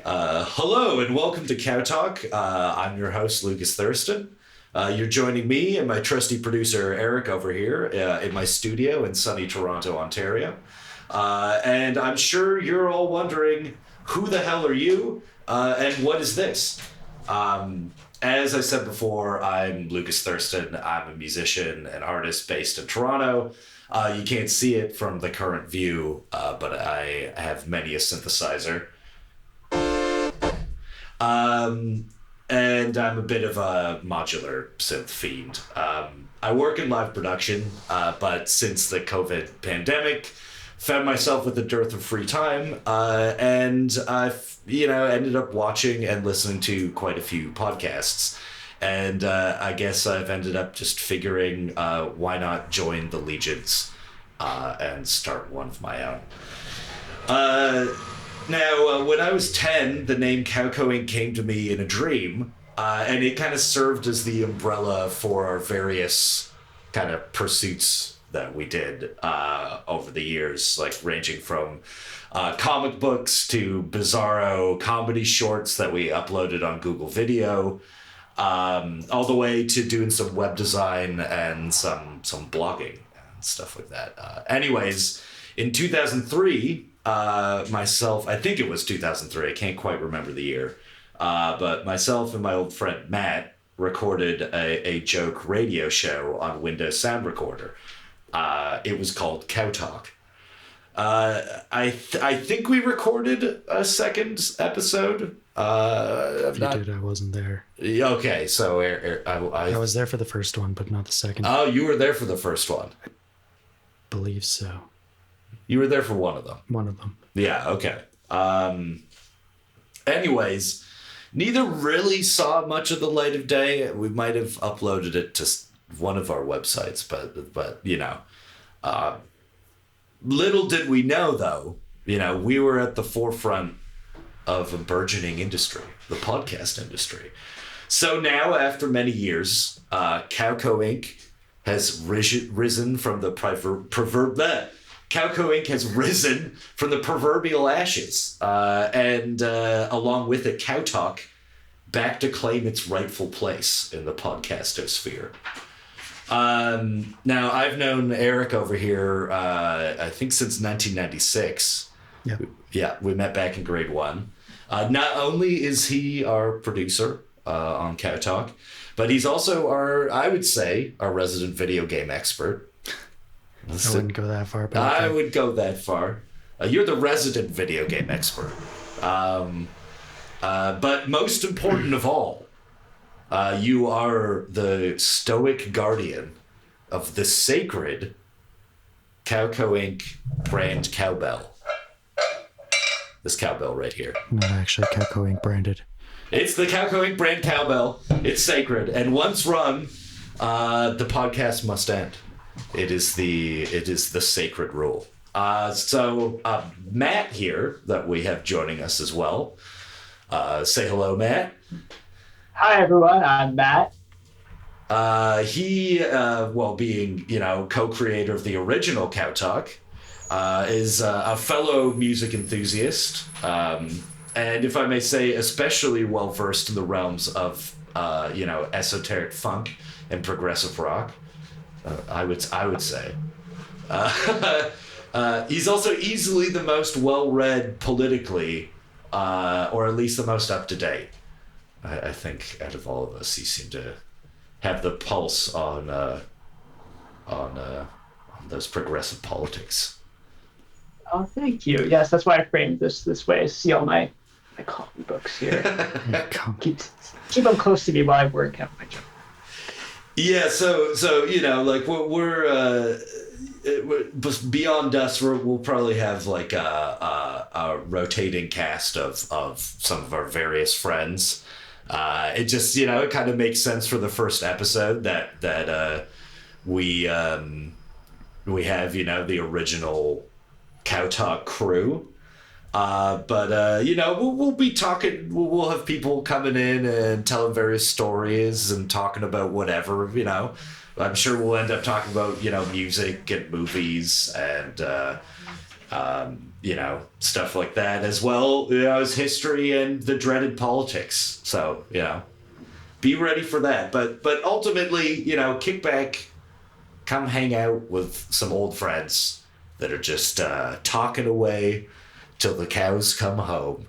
Hello and welcome to Cow Talk. I'm your host, Lucas Thurston. You're joining me and my trusty producer, Eric, over here in my studio in sunny Toronto, Ontario. And I'm sure you're all wondering, who the hell are you and what is this? As I said before, I'm Lucas Thurston. I'm a musician and artist based in Toronto. You can't see it from the current view, but I have many a synthesizer. And I'm a bit of a modular synth fiend. I work in live production, but since the COVID pandemic, found myself with a dearth of free time, and I've, ended up watching and listening to quite a few podcasts. And I guess I've ended up just figuring why not join the legions and start one of my own. Now, when I was 10, the name Cowco Inc. came to me in a dream, and it kind of served as the umbrella for our various kind of pursuits that we did over the years, like ranging from comic books to bizarro comedy shorts that we uploaded on Google Video, all the way to doing some web design and some blogging and stuff like that. Anyways, in 2003, myself, I think it was 2003, I can't quite remember the year, but myself and my old friend Matt recorded a joke radio show on Windows Sound Recorder. It was called Cow Talk. I think we recorded a second episode. If you did, I wasn't there. Okay, so I was there for the first one, but not the second. Oh, you were there for the first one. I believe so. You were there for one of them. One of them. Yeah, okay. Anyways, neither really saw much of the light of day. We might have uploaded it to one of our websites, but little did we know, though, we were at the forefront of a burgeoning industry, the podcast industry. So now, after many years, Cowco Inc. has risen from the Cowco Inc. has risen from the proverbial ashes, and along with it, Cow Talk, back to claim its rightful place in the podcastosphere. Now, I've known Eric over here, I think since 1996. Yep. Yeah, we met back in grade 1. Not only is he our producer on Cow Talk, but he's also our resident video game expert. I wouldn't go that far. But I would go that far. You're the resident video game expert. But most important of all, you are the stoic guardian of the sacred Cowco Inc. brand cowbell. This cowbell right here. Not actually Cowco Inc. branded. It's the Cowco Inc. brand cowbell. It's sacred. And once rung, the podcast must end. It is the sacred rule. So Matt here that we have joining us as well. Say hello, Matt. Hi everyone, I'm Matt. He, being co-creator of the original Cow Talk, is a fellow music enthusiast, and if I may say, especially well versed in the realms of esoteric funk and progressive rock. I would say. He's also easily the most well-read politically, or at least the most up-to-date. I think out of all of us, he seemed to have the pulse on those progressive politics. Oh, thank you. Yes, that's why I framed this way. I see all my coffee books here. keep them close to me while I work at my job. Yeah, so we're beyond us. We'll probably have like a rotating cast of some of our various friends. It just it kind of makes sense for the first episode that we have the original Cow Talk crew. But we'll be talking. We'll have people coming in and telling various stories and talking about whatever. I'm sure we'll end up talking about music and movies and Stuff like that, as well as history and the dreaded politics. So, be ready for that. But ultimately, kick back, come hang out with some old friends that are just talking away till the cows come home.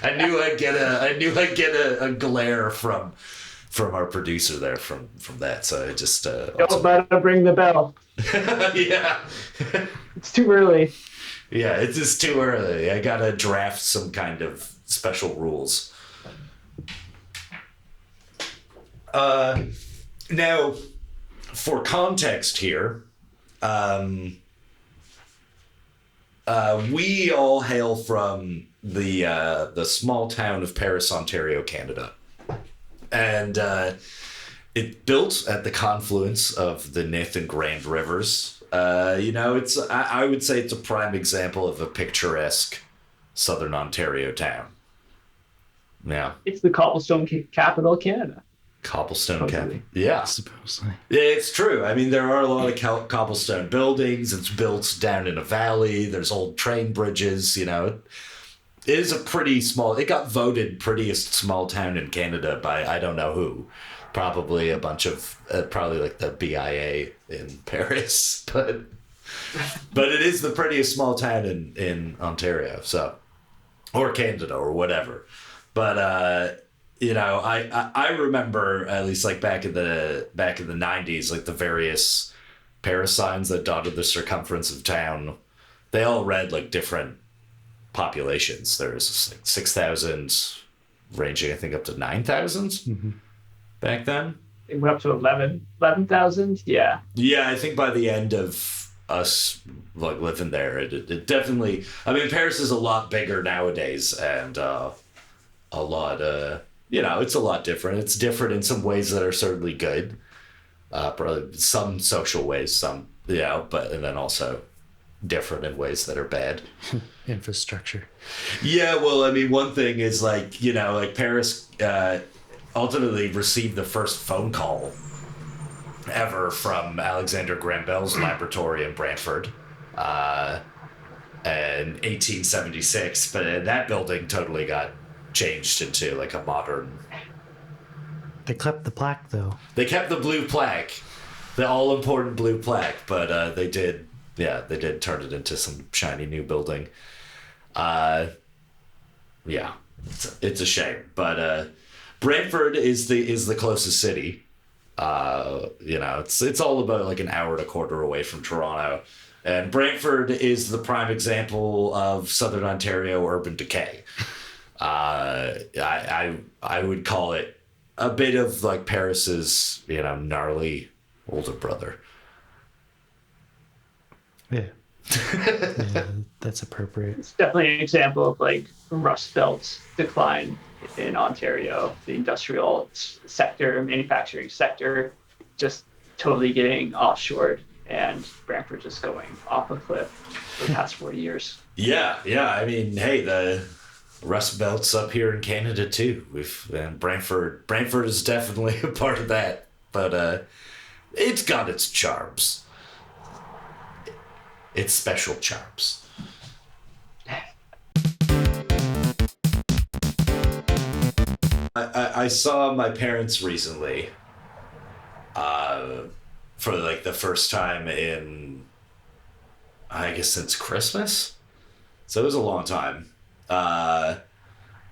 I knew I'd get a glare from our producer there from that. So I just don't let him ring the bell. Yeah. It's too early. Yeah, it's just too early. I gotta draft some kind of special rules. Now, for context here, we all hail from the small town of Paris, Ontario, Canada, and it built at the confluence of the Nith and Grand Rivers. I would say it's a prime example of a picturesque southern Ontario town. Yeah. It's the cobblestone capital of Canada. Cobblestone capital. Yeah. Supposedly. It's true. I mean, there are a lot of cobblestone buildings. It's built down in a valley. There's old train bridges, It is a pretty small... It got voted prettiest small town in Canada by I don't know who. Probably a bunch of... probably like the BIA in Paris. But it is the prettiest small town in Ontario, so... Or Canada, or whatever. But, I remember, at least like back in the 90s, like the various Paris signs that dotted the circumference of town, they all read like different populations. There's like 6,000, ranging I think up to 9,000 back then. It went up to 11,000. Yeah. Yeah, I think by the end of us like living there, it definitely. I mean, Paris is a lot bigger nowadays, and a lot. It's a lot different. It's different in some ways that are certainly good. Probably some social ways, and then also different in ways that are bad. Infrastructure. Yeah, well, I mean, one thing is like Paris ultimately received the first phone call ever from Alexander Graham Bell's laboratory in Brantford in 1876, but that building totally got changed into like a modern... They kept the plaque, though. They kept the blue plaque, the all-important blue plaque, but they did turn it into some shiny new building. It's a shame, but Brantford is the closest city. It's all about like an hour and a quarter away from Toronto, and Brantford is the prime example of Southern Ontario urban decay. I would call it a bit of like Paris's gnarly older brother. Yeah. Yeah, that's appropriate. It's definitely an example of like Rust Belt's decline in Ontario, the industrial sector, manufacturing sector, just totally getting offshored, and Brantford just going off a cliff for the past 40 years. Yeah. I mean, hey, the Rust Belt's up here in Canada too. And Brantford is definitely a part of that, but it's got its charms. It's special charms. I saw my parents recently, for like the first time in, I guess since Christmas. So it was a long time.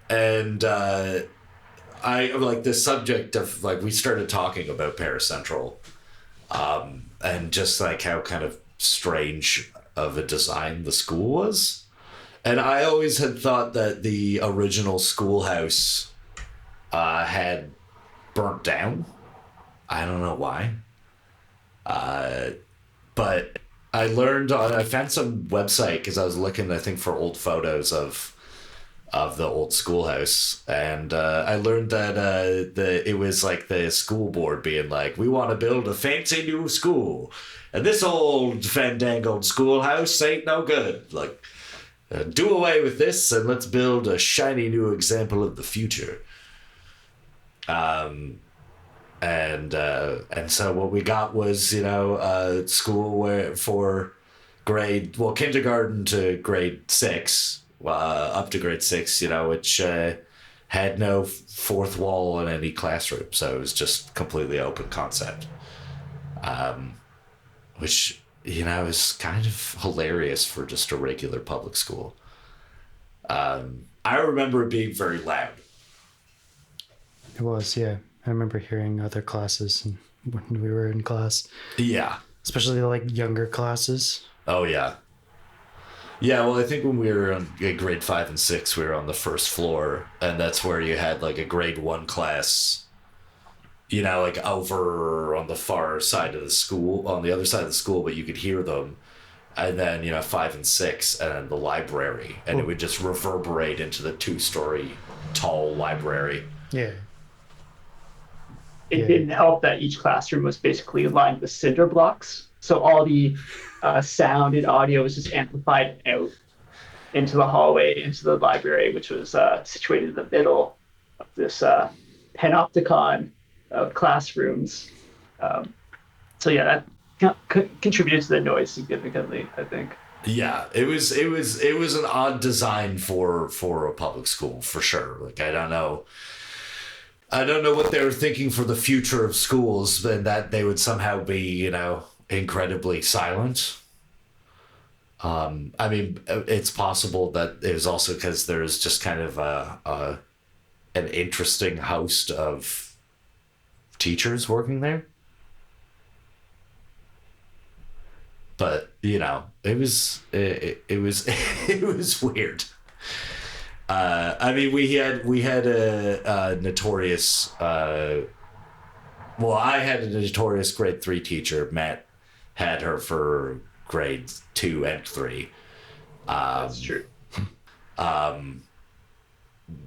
And I like the subject of like, we started talking about Paris Central, and just like how kind of strange of a design the school was. And I always had thought that the original schoolhouse had burnt down. I don't know why. But I found some website because I was looking, I think, for old photos of the old schoolhouse, and I learned that it was like the school board being like, we want to build a fancy new school, and this old fandangled schoolhouse ain't no good. Like, do away with this and let's build a shiny new example of the future. and so what we got was school where for kindergarten to grade 6, up to grade 6, which had no fourth wall in any classroom, so it was just completely open concept, which is kind of hilarious for just a regular public school. I remember it being very loud. It was, yeah. I remember hearing other classes and when we were in class. Yeah. Especially like younger classes. Oh, yeah. Yeah, well, I think when we were in grade 5 and 6, we were on the first floor, and that's where you had like a grade 1 class, like over on the far side of the school, on the other side of the school, but you could hear them. And then, 5 and 6, and the library, and it would just reverberate into the 2-story tall library. Yeah. It didn't help that each classroom was basically lined with cinder blocks. So all the sound and audio was just amplified out into the hallway, into the library, which was situated in the middle of this panopticon of classrooms. So yeah, that contributed to the noise significantly, I think. Yeah, it was an odd design for a public school, for sure. Like, I don't know what they were thinking for the future of schools, and that they would somehow be, incredibly silent. I mean, it's possible that it was also because there's just kind of an interesting host of teachers working there. But it was it was weird. I mean, we had a notorious. I had a notorious grade 3 teacher. Matt had her for grades 2 and 3. That's true.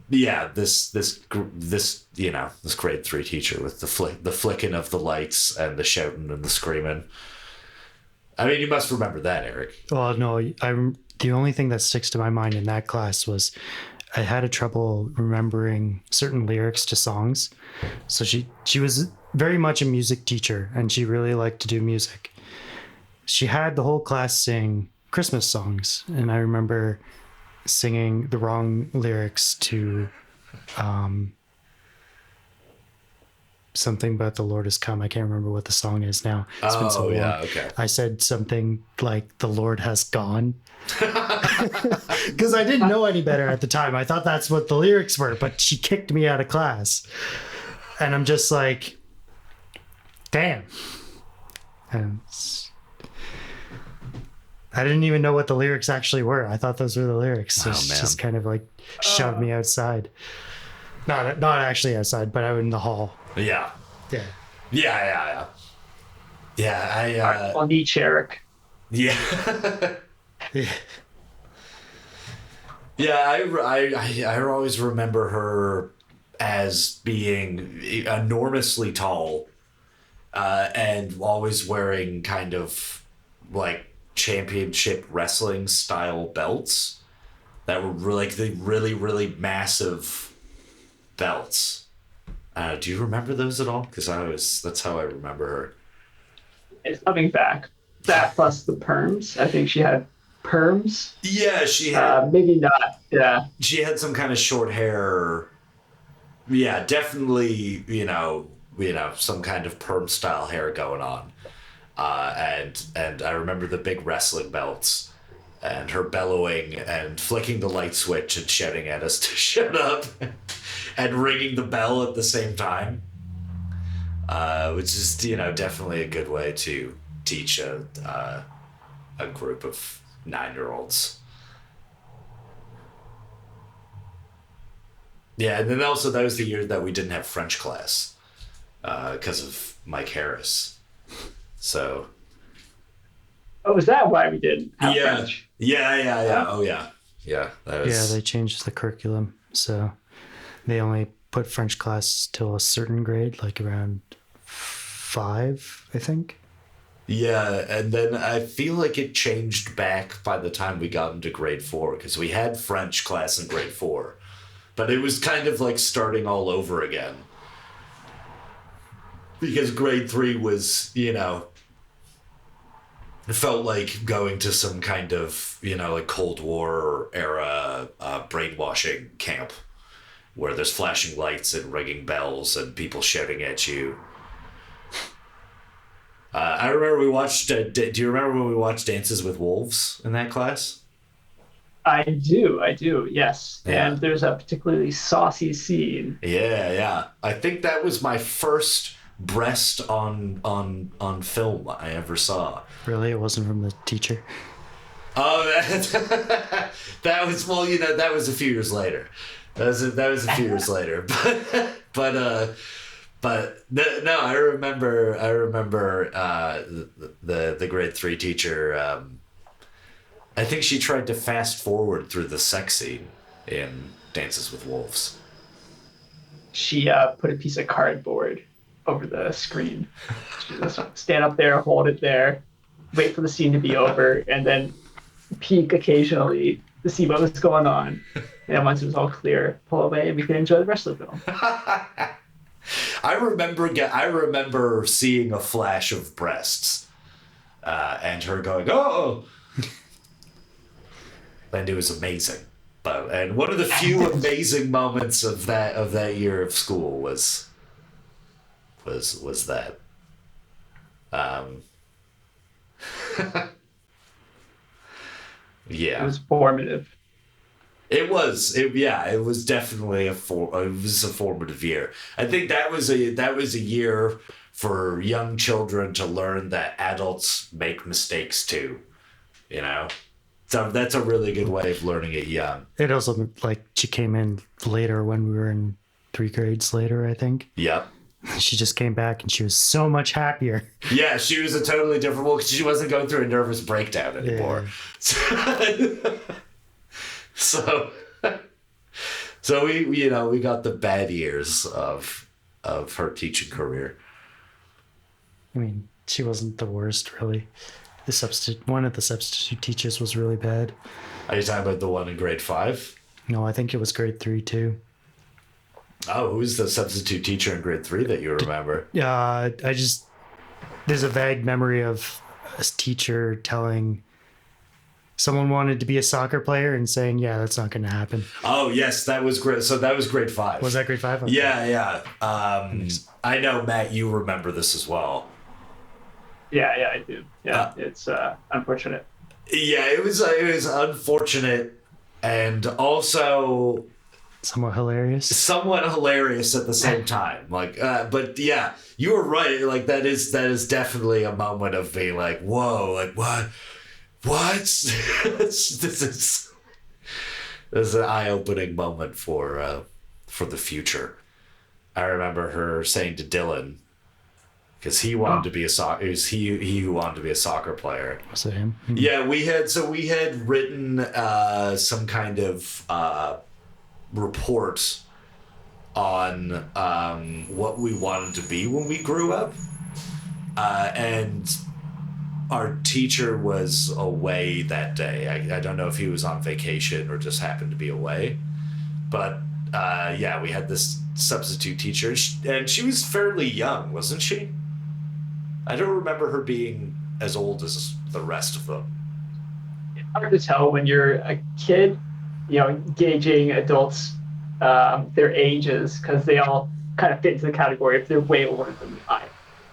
Yeah, this grade 3 teacher with the flicking of the lights and the shouting and the screaming. I mean, you must remember that, Eric. Well, no, the only thing that sticks to my mind in that class was I had a trouble remembering certain lyrics to songs. So she was very much a music teacher, and she really liked to do music. She had the whole class sing Christmas songs, and I remember singing the wrong lyrics to something about the Lord has come. I can't remember what the song is now. It's been so long. Yeah, okay. I said something like the Lord has gone. Because I didn't know any better at the time. I thought that's what the lyrics were, but she kicked me out of class. And I'm just like, damn. And I didn't even know what the lyrics actually were. I thought those were the lyrics. So she just kind of like shoved me outside. Not actually outside, but out in the hall. Yeah. Yeah. Yeah. Yeah, On each, Eric. Yeah. Yeah. Yeah, I always remember her as being enormously tall, and always wearing kind of like championship wrestling style belts that were really, really massive belts. Do you remember those at all? Because that's how I remember her. It's coming back. That plus the perms. I think she had perms. Yeah, she had. Maybe not. Yeah. She had some kind of short hair. Yeah, definitely. Some kind of perm style hair going on. And I remember the big wrestling belts, and her bellowing and flicking the light switch and shouting at us to shut up, and ringing the bell at the same time. Which is, definitely a good way to teach a group of 9-year-olds. Yeah, and then also that was the year that we didn't have French class because of Mike Harris. So. Oh, is that why we didn't have French? Yeah. Oh, yeah. Yeah, that was... Yeah, they changed the curriculum. So they only put French class till a certain grade, like around 5, I think. Yeah, and then I feel like it changed back by the time we got into grade 4, because we had French class in grade 4, but it was kind of like starting all over again. because grade 3 was, it felt like going to some kind of, like Cold War era brainwashing camp where there's flashing lights and ringing bells and people shouting at you. I remember we watched. Do you remember when we watched Dances with Wolves in that class? I do, yes. Yeah. And there's a particularly saucy scene. Yeah. I think that was my first breast on film I ever saw. Really? It wasn't from the teacher? Oh, that was that was a few years later. That was a few years later, but no, I remember the grade 3 teacher. I think she tried to fast forward through the sex scene in Dances with Wolves. She put a piece of cardboard over the screen. She just stand up there, hold it there, wait for the scene to be over, and then peek occasionally to see what was going on. And once it was all clear, pull away, and we could enjoy the rest of the film. I remember seeing a flash of breasts, and her going, "Oh!" And it was amazing. And one of the few amazing moments of that year of school was that. Yeah. It was formative. It was definitely it was a formative year. I think that was a year for young children to learn that adults make mistakes too, So that's a really good way of learning it young. It also, like, she came in later when we were in 3 grades later, I think. Yep. She just came back and she was so much happier. Yeah, she was a totally different one because she wasn't going through a nervous breakdown anymore. Yeah. So we got the bad years of her teaching career. I mean, she wasn't the worst, really. One of the substitute teachers was really bad. Are you talking about the one in grade 5? No, I think it was grade 3 too. Oh, who's the substitute teacher in grade 3 that you remember? There's a vague memory of a teacher telling someone wanted to be a soccer player and saying, yeah, that's not going to happen. Oh, yes, that was great. So that was grade 5. Was that grade 5? Okay. Yeah. I know, Matt, you remember this as well. Yeah, I do. Yeah, it's unfortunate. Yeah, it was unfortunate and also somewhat hilarious at the same time. Like, but yeah, you were right. Like that is definitely a moment of being like, whoa, like what? This is an eye-opening moment for the future. I remember her saying to Dylan, because he wanted to be it was he who wanted to be a soccer player. Was it him? Mm-hmm. Yeah, we had written some kind of report on what we wanted to be when we grew up, and our teacher was away that day. I don't know if he was on vacation or just happened to be away, but yeah, we had this substitute teacher, and she was fairly young, wasn't she? I don't remember her being as old as the rest of them. It's hard to tell when you're a kid, gauging adults, their ages, because they all kind of fit into the category if they're way older than I.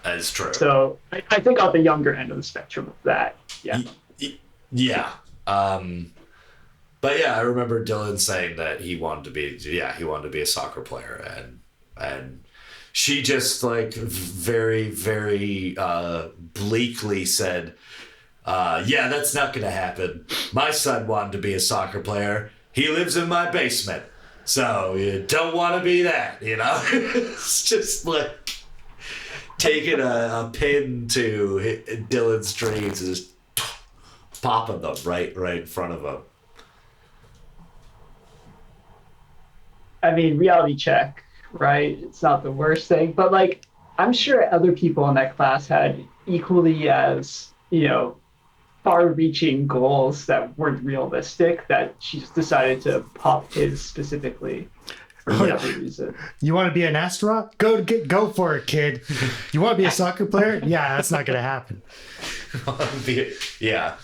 That is true. So I think on the younger end of the spectrum of that, yeah. Yeah. But yeah, I remember Dylan saying that he wanted to be a soccer player, and she just like very, very bleakly said, yeah, that's not going to happen. My son wanted to be a soccer player. He lives in my basement. So you don't want to be that, It's just like taking a pin to Dylan's dreams and just popping them right in front of him. I mean, reality check, right? It's not the worst thing, but like, I'm sure other people in that class had equally as, far-reaching goals that weren't realistic that she just decided to pop his specifically. for whatever reason. You want to be an astronaut? Go for it, kid. You want to be a soccer player? Yeah, that's not going to happen. Yeah.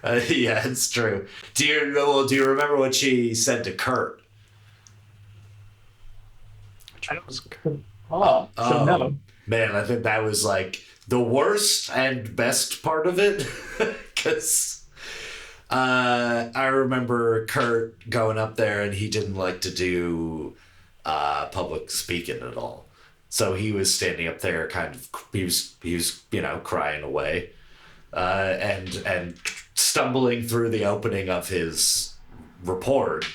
Yeah, it's true. Do you remember what she said to Kurt? I don't. Oh, so no. Man, I think that was like the worst and best part of it, because I remember Kurt going up there and he didn't like to do public speaking at all. So he was standing up there, kind of he was crying away, and stumbling through the opening of his report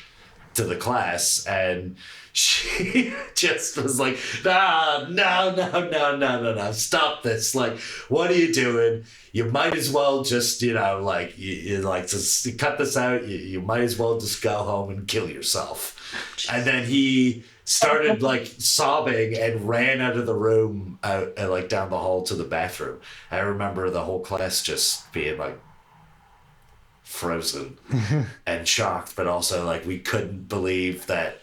to the class, and she just was like, no, stop this. Like, what are you doing? You might as well just, you like to cut this out. You might as well just go home and kill yourself. And then he started like sobbing and ran out of the room, like down the hall to the bathroom. I remember the whole class just being like frozen and shocked, but also like we couldn't believe that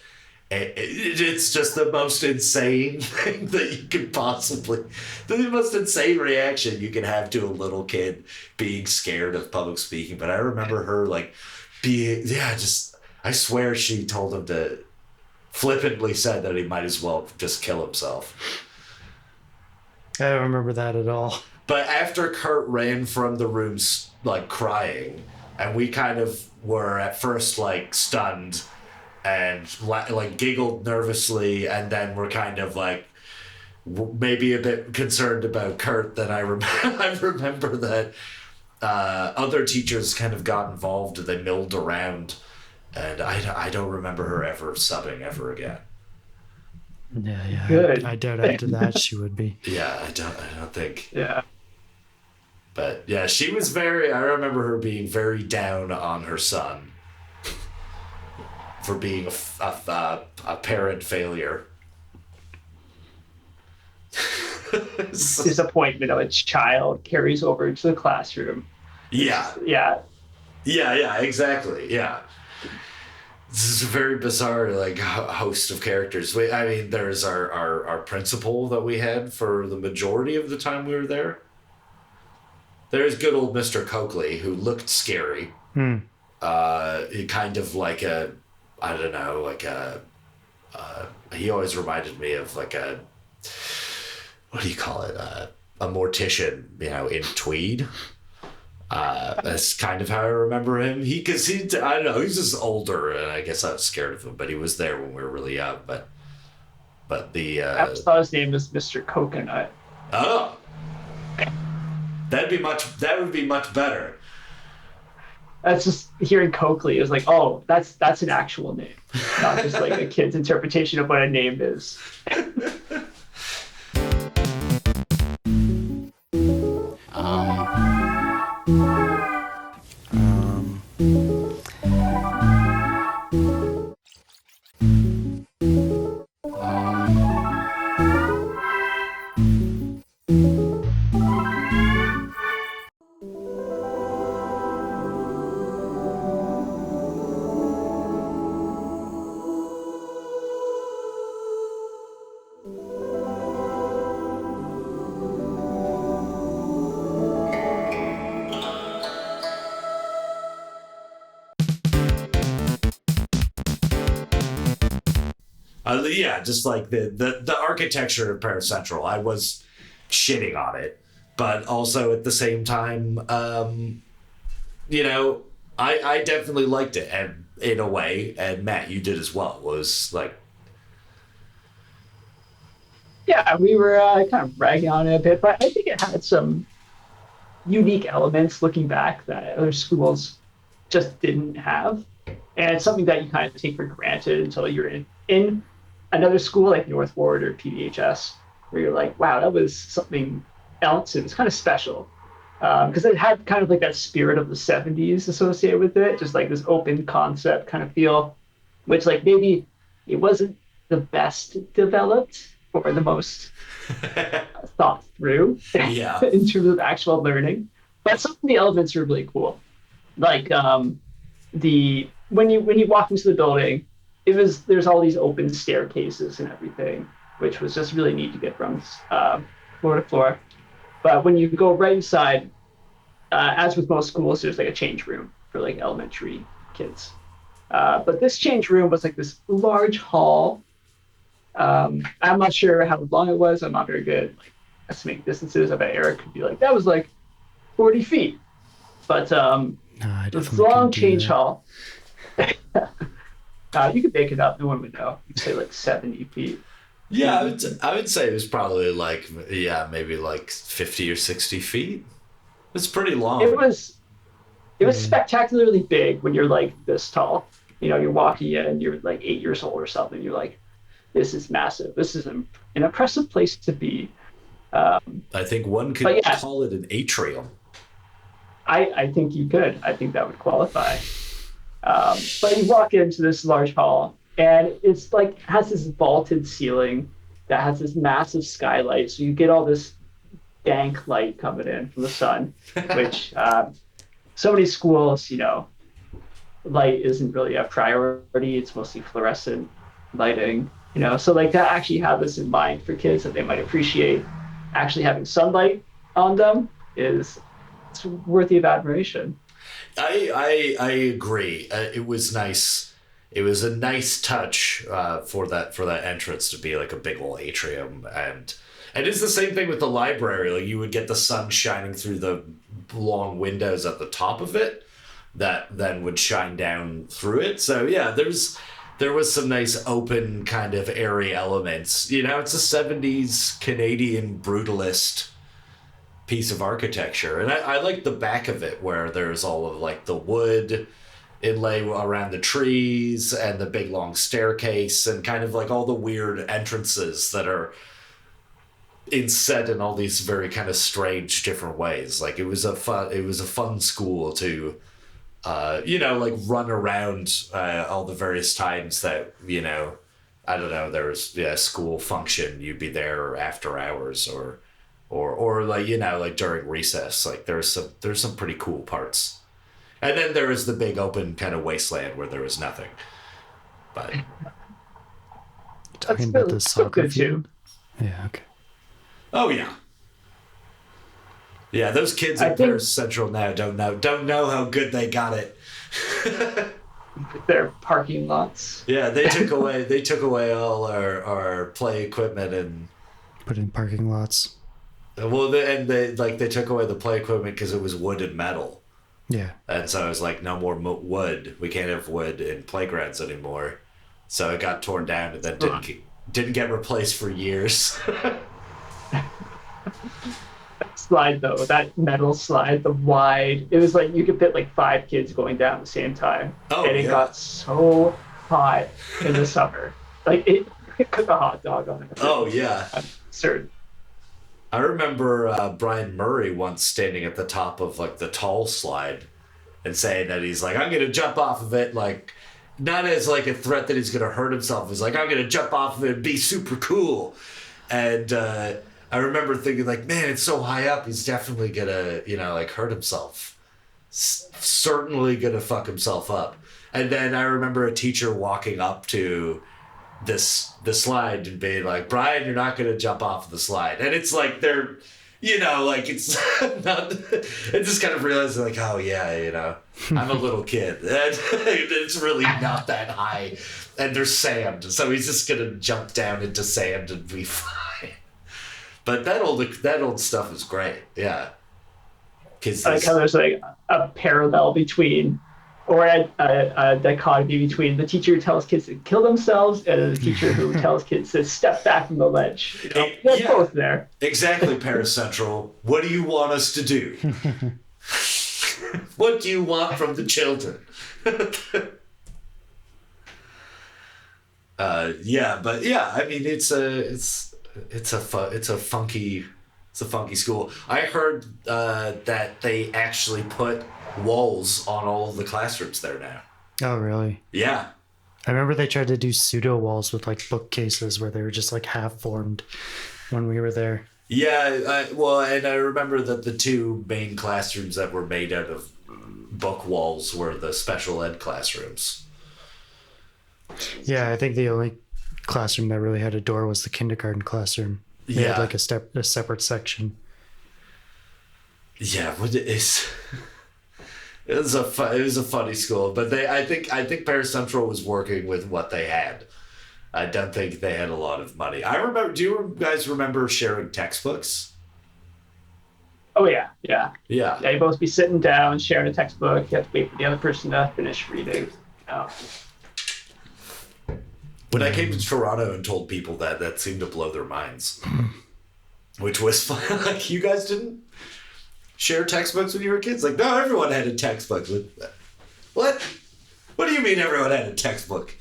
it's just the most insane thing that you could possibly, the most insane reaction you can have to a little kid being scared of public speaking. But I remember her like I swear she told him to, flippantly said that he might as well just kill himself. I don't remember that at all. But after Kurt ran from the room like crying, and we kind of were at first like stunned and like giggled nervously, and then we're kind of like maybe a bit concerned about Kurt. Then I remember that other teachers kind of got involved and they milled around, and I don't remember her ever subbing ever again. Yeah. Good. I doubt after that she would be. Yeah, I don't think. Yeah. But yeah, I remember her being very down on her son for being a parent failure. Disappointment of a child carries over into the classroom. Yeah, exactly. Yeah. This is a very bizarre like host of characters. I mean, there's our principal that we had for the majority of the time we were there. There's good old Mr. Coakley, who looked scary. He kind of like he always reminded me of like what do you call it? A mortician, in tweed. That's kind of how I remember him. I don't know, he's just older, and I guess I was scared of him, but he was there when we were really young. But the I always thought his name was Mr. Coconut. Oh, that would be much better. That's just hearing Coakley is like, oh, that's an actual name, not just like a kid's interpretation of what a name is. Yeah, just like the architecture of Paris Central, I was shitting on it, but also at the same time, I definitely liked it, and in a way, and Matt, you did as well. Was like, yeah, we were kind of ragging on it a bit, but I think it had some unique elements looking back that other schools just didn't have, and it's something that you kind of take for granted until you're in another school like North Ward or PDHS, where you're like, wow, that was something else. It was kind of special because it had kind of like that spirit of the 70s associated with it, just like this open concept kind of feel, which like maybe it wasn't the best developed or the most thought through in terms of actual learning, but some of the elements are really cool. Like the when you walk into the building, there's all these open staircases and everything, which was just really neat to get from floor to floor. But when you go right inside, as with most schools, there's like a change room for like elementary kids. But this change room was like this large hall. I'm not sure how long it was. I'm not very good at like estimating distances. I bet Eric could be like, that was like 40 feet. But No, I this definitely long couldn't do change that. hall, you could make it up. No one would know. You'd say like 70 feet. Yeah, I would say it was probably like, yeah, maybe like 50 or 60 feet. It's pretty long. It was spectacularly big when you're like this tall. You're walking in, you're like 8 years old or something. You're like, this is massive. This is an impressive place to be. I think one could But yeah, call it an atrium. I think you could. I think that would qualify. But you walk into this large hall, and it's like has this vaulted ceiling that has this massive skylight. So you get all this dank light coming in from the sun, which so many schools, light isn't really a priority. It's mostly fluorescent lighting, So like to actually have this in mind for kids that they might appreciate actually having sunlight on them it's worthy of admiration. I agree. It was nice. It was a nice touch for that entrance to be like a big old atrium, and it's the same thing with the library. Like you would get the sun shining through the long windows at the top of it, that then would shine down through it. So yeah, there was some nice open kind of airy elements. It's a 70s Canadian brutalist piece of architecture, and I like the back of it where there's all of like the wood inlay around the trees and the big long staircase and kind of like all the weird entrances that are set in all these very kind of strange different ways. Like it was a fun school to like run around all the various times that I don't know, there was school function, you'd be there after hours or like like during recess. Like there's some pretty cool parts, and then there was the big open kind of wasteland where there was nothing. But Talking That's about the still soccer good field. too. Yeah, okay. oh yeah, those kids I at think Paris Central now don't know how good they got it. their parking lots. Yeah, they took away all our play equipment and Put in parking lots. they took away the play equipment because it was wood and metal. Yeah. And so I was like, no more wood. We can't have wood in playgrounds anymore. So it got torn down and then didn't get replaced for years. Slide though, that metal slide, the wide, it was like you could fit like 5 kids going down at the same time. Oh, and it yeah. got so hot in the summer. Like it cook a hot dog on it. Oh, yeah. Absurd. I remember Brian Murray once standing at the top of like the tall slide and saying that he's like, I'm going to jump off of it, like not as like a threat that he's going to hurt himself. He's like, I'm going to jump off of it and be super cool. And I remember thinking like, man, it's so high up. He's definitely going to, like hurt himself. Certainly going to fuck himself up. And then I remember a teacher walking up to the slide and being like, Brian, you're not going to jump off of the slide. And it's like they're, like it's not, I just kind of realized like, oh yeah, I'm a little kid. And it's really not that high. And there's sand. So he's just going to jump down into sand and be fine. But that old stuff is great. Yeah. Like how there's like a parallel between, or a dichotomy between the teacher who tells kids to kill themselves and the teacher who tells kids to step back from the ledge. They're both there. Exactly, Paris Central. What do you want us to do? What do you want from the children? I mean, it's a funky school. I heard that they actually put walls on all of the classrooms there now. Oh, really? Yeah. I remember they tried to do pseudo walls with like bookcases where they were just like half formed when we were there. Yeah, and I remember that the two main classrooms that were made out of book walls were the special ed classrooms. Yeah, I think the only classroom that really had a door was the kindergarten classroom. They had like a separate section. Yeah, but it was a funny school, but I think Paris Central was working with what they had. I don't think they had a lot of money. I remember. Do you guys remember sharing textbooks? Oh yeah, yeah. Yeah. Yeah, you both be sitting down, sharing a textbook. You have to wait for the other person to finish reading. When I came to Toronto and told people that seemed to blow their minds, which was fun. Like, you guys didn't share textbooks when you were kids? Like, no, everyone had a textbook. What? What do you mean everyone had a textbook?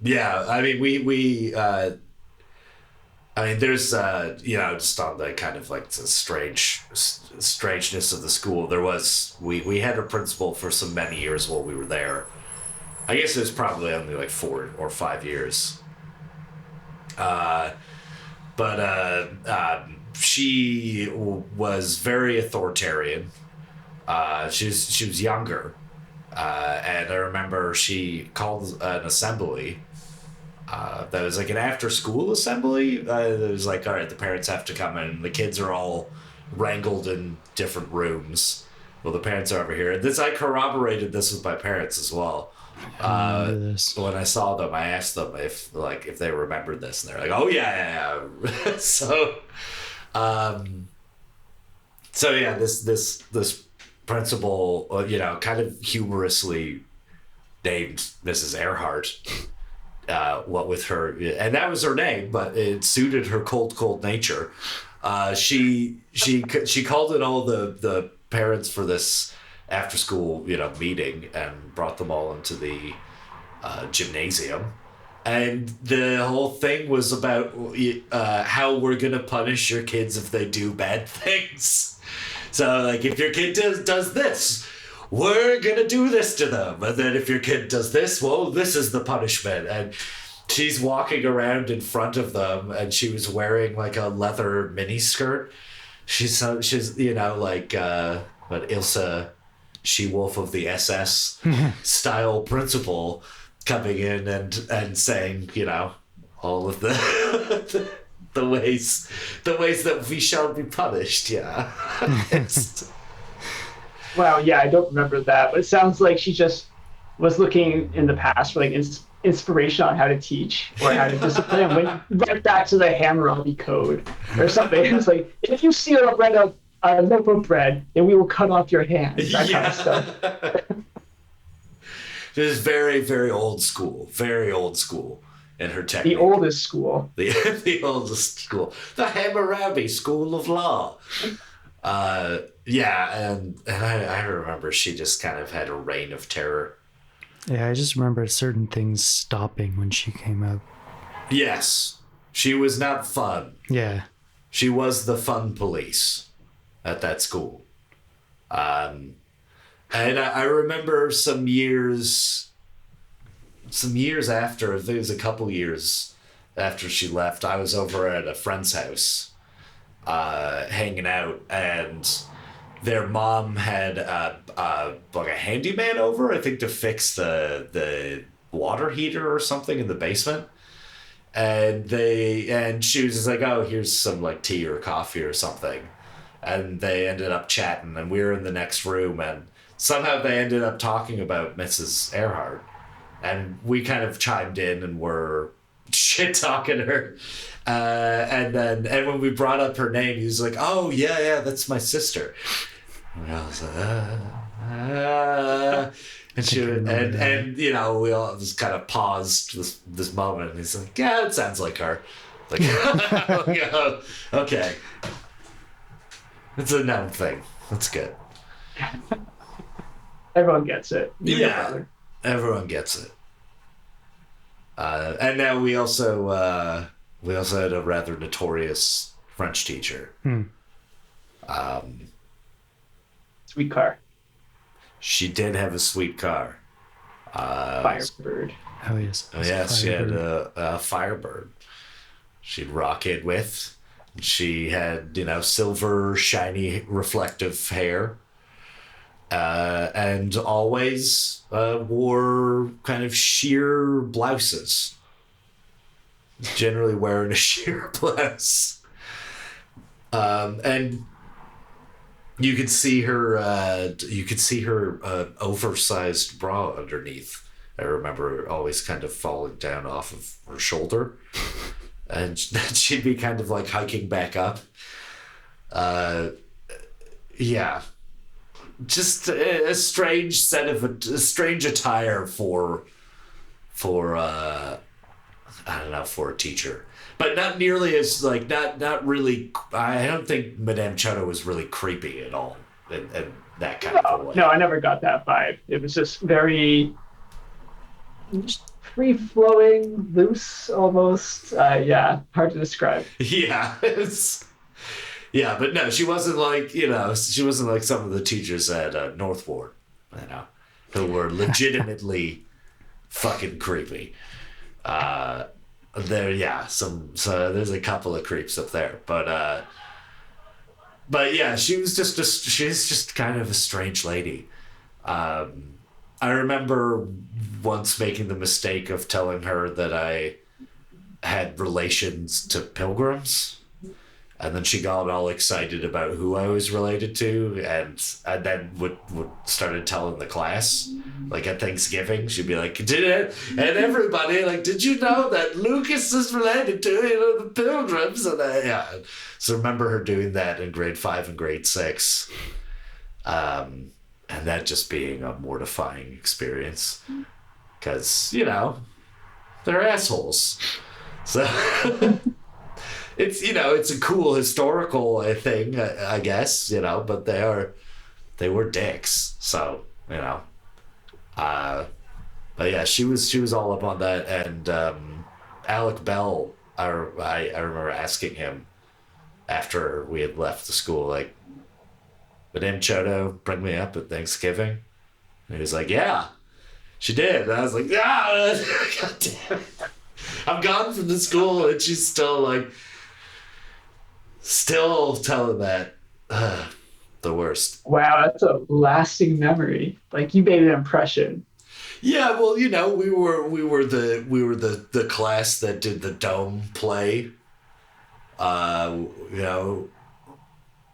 Yeah, I mean, there's, just on the kind of like the strangeness of the school, we had a principal for so many years while we were there. I guess it was probably only like 4 or 5 years. She was very authoritarian. She was younger. And I remember she called an assembly that was like an after-school assembly. It was like, all right, the parents have to come in. The kids are all wrangled in different rooms. Well, the parents are over here. I corroborated this with my parents as well. When I saw them, I asked them if they remembered this, and they're like, "Oh yeah." So yeah, this principal, kind of humorously named Mrs. Earhart. What with her, and that was her name, but it suited her cold nature. She called in all the parents for this after school meeting and brought them all into the gymnasium, and the whole thing was about how we're gonna punish your kids if they do bad things. So like, if your kid does this, we're gonna do this to them, and then if your kid does this, well, this is the punishment. And she's walking around in front of them, and she was wearing like a leather miniskirt. She's like what Ilsa She-Wolf of the SS style principal coming in and saying, all of the the ways that we shall be punished. Yeah. Wow, yeah, I don't remember that, but it sounds like she just was looking in the past for like inspiration on how to teach or how to discipline. Went right back to the Hammurabi Code or something. It's like, if you seal up right up a loaf of bread, then we will cut off your hands. That kind of stuff. It is very, very old school. Very old school in her technique. The oldest school. The oldest school. The Hammurabi School of Law. Yeah, and I remember she just kind of had a reign of terror. Yeah, I just remember certain things stopping when she came out. Yes, she was not fun. Yeah. She was the fun police at that school. And I remember some years after, I think it was a couple years after she left, I was over at a friend's house hanging out, and their mom had like a handyman over, I think, to fix the water heater or something in the basement. And she was just like, oh, here's some like tea or coffee or something. And they ended up chatting, and we were in the next room, and somehow they ended up talking about Mrs. Earhart. And we kind of chimed in and were shit talking her. And when we brought up her name, he was like, oh, yeah, that's my sister. And I was like, and we all just kind of paused this moment, and he's like, yeah, it sounds like her. Like, okay. It's a known thing. That's good. Everyone gets it. Yeah, everyone gets it. And now we also had a rather notorious French teacher. Sweet car. She did have a sweet car. Firebird. Oh yes. Oh yes, she had a Firebird. She'd rock it with. She had, silver, shiny, reflective hair, and always wore kind of sheer blouses. Generally wearing a sheer blouse. And you could see her. Oversized bra underneath. I remember always kind of falling down off of her shoulder, and then she'd be kind of like hiking back up. Yeah, just a strange set of a strange attire for I don't know, for a teacher. But not nearly as, like, not really. I don't think Madame Choto was really creepy at all in that kind of a way. No, I never got that vibe. It was just very free flowing, loose almost. Yeah, hard to describe. Yeah, but no, she wasn't like, she wasn't like some of the teachers at Northward, who were legitimately fucking creepy. So there's a couple of creeps up there, but yeah, she's just kind of a strange lady. I remember once making the mistake of telling her that I had relations to pilgrims, and then she got all excited about who I was related to, and then would started telling the class, like at Thanksgiving, she'd be like, "Did it?" And everybody, like, "Did you know that Lucas is related to the pilgrims?" And so I remember her doing that in grade 5 and grade 6, and that just being a mortifying experience, because they're assholes, so. It's a cool historical thing, I guess, but they were dicks. So, but yeah, she was all up on that. And Alec Bell, I remember asking him after we had left the school, like, Madame Choto bring me up at Thanksgiving? And he was like, yeah, she did. And I was like, ah, God damn it. I'm gone from the school, and she's still like, still telling that. The worst. Wow, that's a lasting memory. Like, you made an impression. Yeah, well, we were the class that did the Dome play.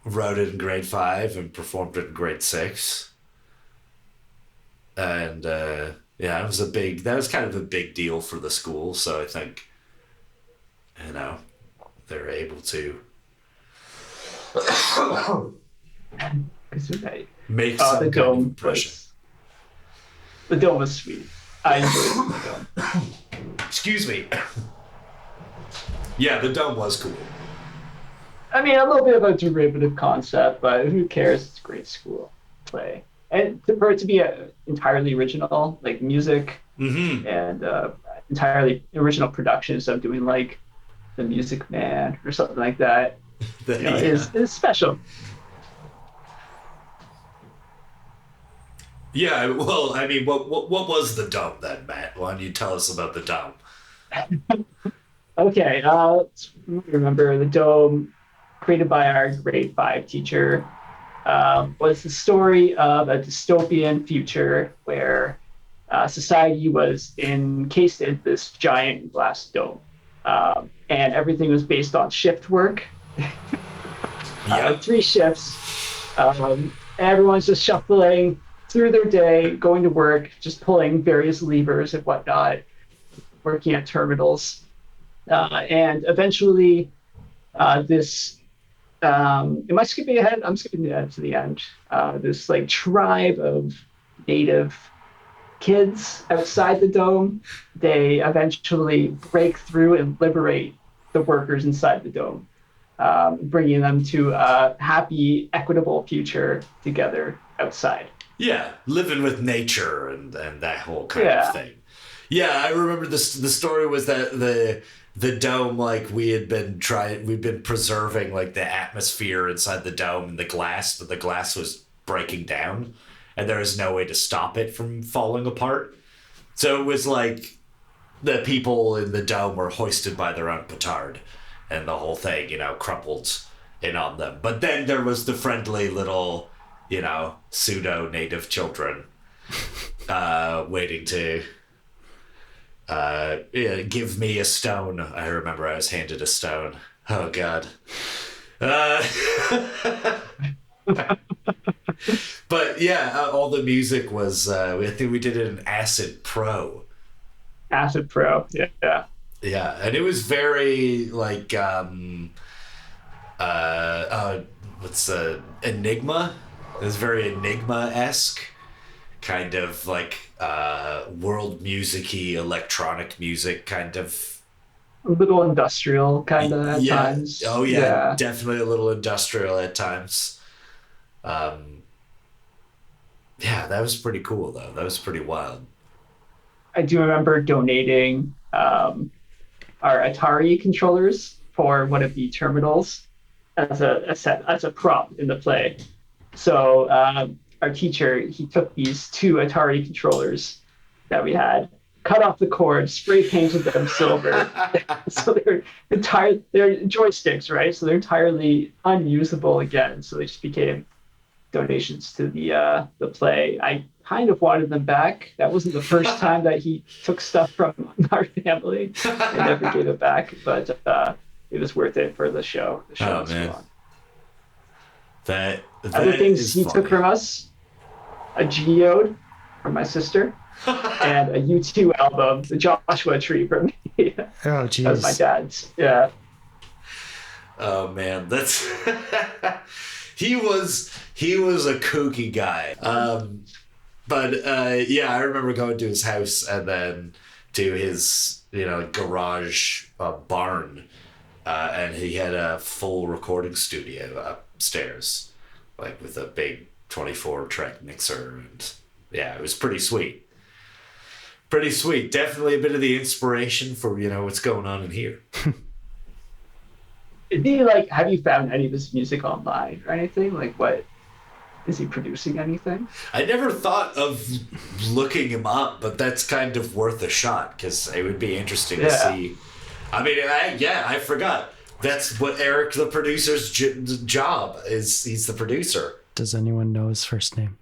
Wrote it in grade 5 and performed it in grade 6. And that was kind of a big deal for the school. So I think, they're able to make some the kind dome of impression. The dome was sweet. I enjoyed the dome. Excuse me. Yeah, the dome was cool. I mean, a little bit of a derivative concept, but who cares? It's a great school play. And for it to be entirely original, like music, and entirely original productions of doing like The Music Man or something like that, is special. Yeah, well, I mean, what was the dome then, Matt? Why don't you tell us about the dome? Okay, let's remember the dome, created by our grade 5 teacher, was the story of a dystopian future where society was encased in this giant glass dome, and everything was based on shift work. 3 shifts. Everyone's just shuffling through their day, going to work, just pulling various levers and whatnot, working at terminals. And eventually, this, am I skipping ahead? I'm skipping ahead to the end. This like tribe of native kids outside the dome, they eventually break through and liberate the workers inside the dome, bringing them to a happy, equitable future together outside. Yeah, living with nature and that whole kind of thing. Yeah, I remember the story was that the dome, like we'd been preserving like the atmosphere inside the dome and the glass, but the glass was breaking down and there was no way to stop it from falling apart. So it was like the people in the dome were hoisted by their own petard. and the whole thing, crumpled in on them. But then there was the friendly little, pseudo native children waiting to give me a stone. I remember I was handed a stone. Oh God. But yeah, all the music was. I think we did it in Acid Pro. Acid Pro, yeah. Yeah, and it was very like what's Enigma? It was very Enigma-esque, kind of like world music-y, electronic music kind of. A little industrial kind of at Yeah. times. Oh yeah, definitely a little industrial at times. Yeah, that was pretty cool though. That was pretty wild. I do remember donating our Atari controllers for one of the terminals as a prop in the play. So our teacher, he took these two Atari controllers that we had, cut off the cord, spray painted them silver. So they're joysticks, right? So they're entirely unusable again. So they just became donations to the play. I kind of wanted them back. That wasn't the first time that he took stuff from our family. I never gave it back, but it was worth it for the show. The show was man. fun. That Other things is he funny. took from us: a geode from my sister, and a U2 album, the Joshua Tree from me. Oh, That was my jeez. dad's. Yeah. Oh man, that's he was a kooky guy. But yeah, I remember going to his house and then to his garage barn, and he had a full recording studio upstairs, like with a big 24-track mixer, and yeah, it was pretty sweet. Pretty sweet. Definitely a bit of the inspiration for what's going on in here. Have you found any of his music online or anything? Like, what is he producing? Anything? I never thought of looking him up, but that's kind of worth a shot because it would be interesting to see. I mean, I forgot. That's what Eric, the producer's job is. He's the producer. Does anyone know his first name?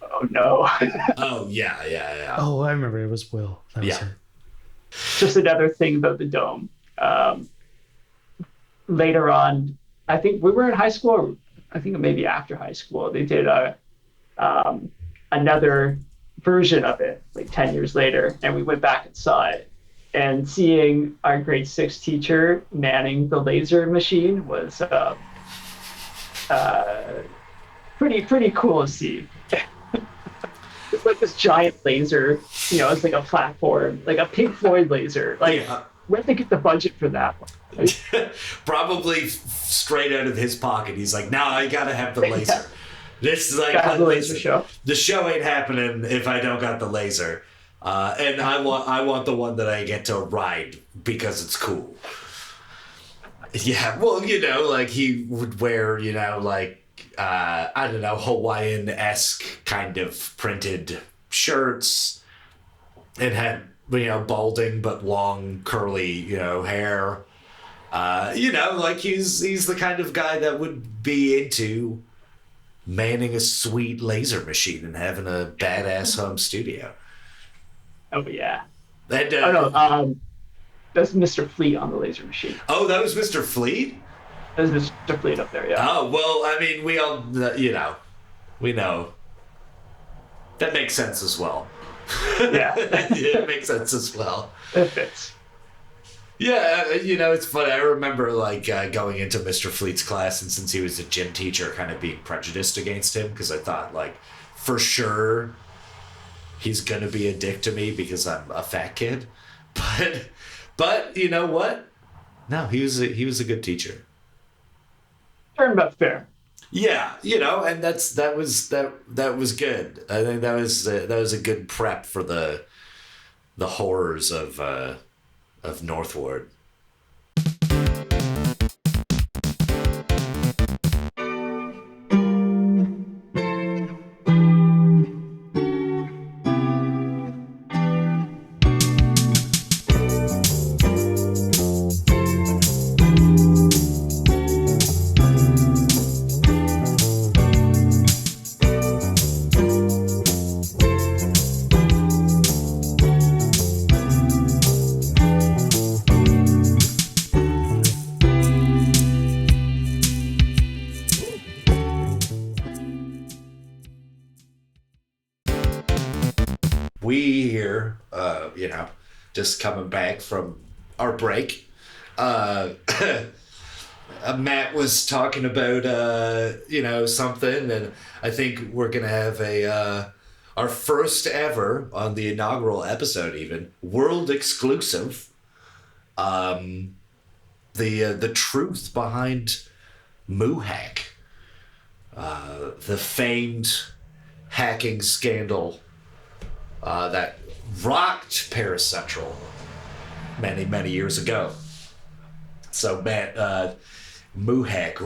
Oh no. Oh yeah. Oh, I remember. It was Will. That was Yeah. it. Just another thing about the dome. Later on, I think we were in high school. Or I think maybe after high school, they did another version of it, like 10 years later, and we went back and saw it. And seeing our grade 6 teacher manning the laser machine was pretty cool to see. It's like this giant laser, it's like a platform, like a Pink Floyd laser. Like, where'd they get the budget for that one? Probably straight out of his pocket. He's like, "No, I gotta have the laser. Yeah. This is like Gotta have the laser show. The show ain't happening if I don't got the laser." And I want the one that I get to ride because it's cool. Yeah, well, like he would wear, like I don't know, Hawaiian-esque kind of printed shirts. It had balding but long curly hair. Like he's the kind of guy that would be into manning a sweet laser machine and having a badass home studio. Oh yeah. And, Oh no. That's Mr. Fleet on the laser machine. Oh, that was Mr. Fleet? That's Mr. Fleet up there. Yeah. Oh, well, I mean, we all, we know. That makes sense as well. Yeah. It makes sense as well. It fits. Yeah, it's funny. I remember going into Mr. Fleet's class, and since he was a gym teacher, kind of being prejudiced against him because I thought for sure he's gonna be a dick to me because I'm a fat kid. But you know what? No, he was a good teacher. Turnabout fair. Yeah, and that was good. I think that was a good prep for the horrors of Northward. here, just coming back from our break. Matt was talking about, something, and I think we're going to have our first ever on the inaugural episode, even world exclusive. The truth behind MooHack, the famed hacking scandal that rocked Paris Central many years ago. So Matt, MooHack,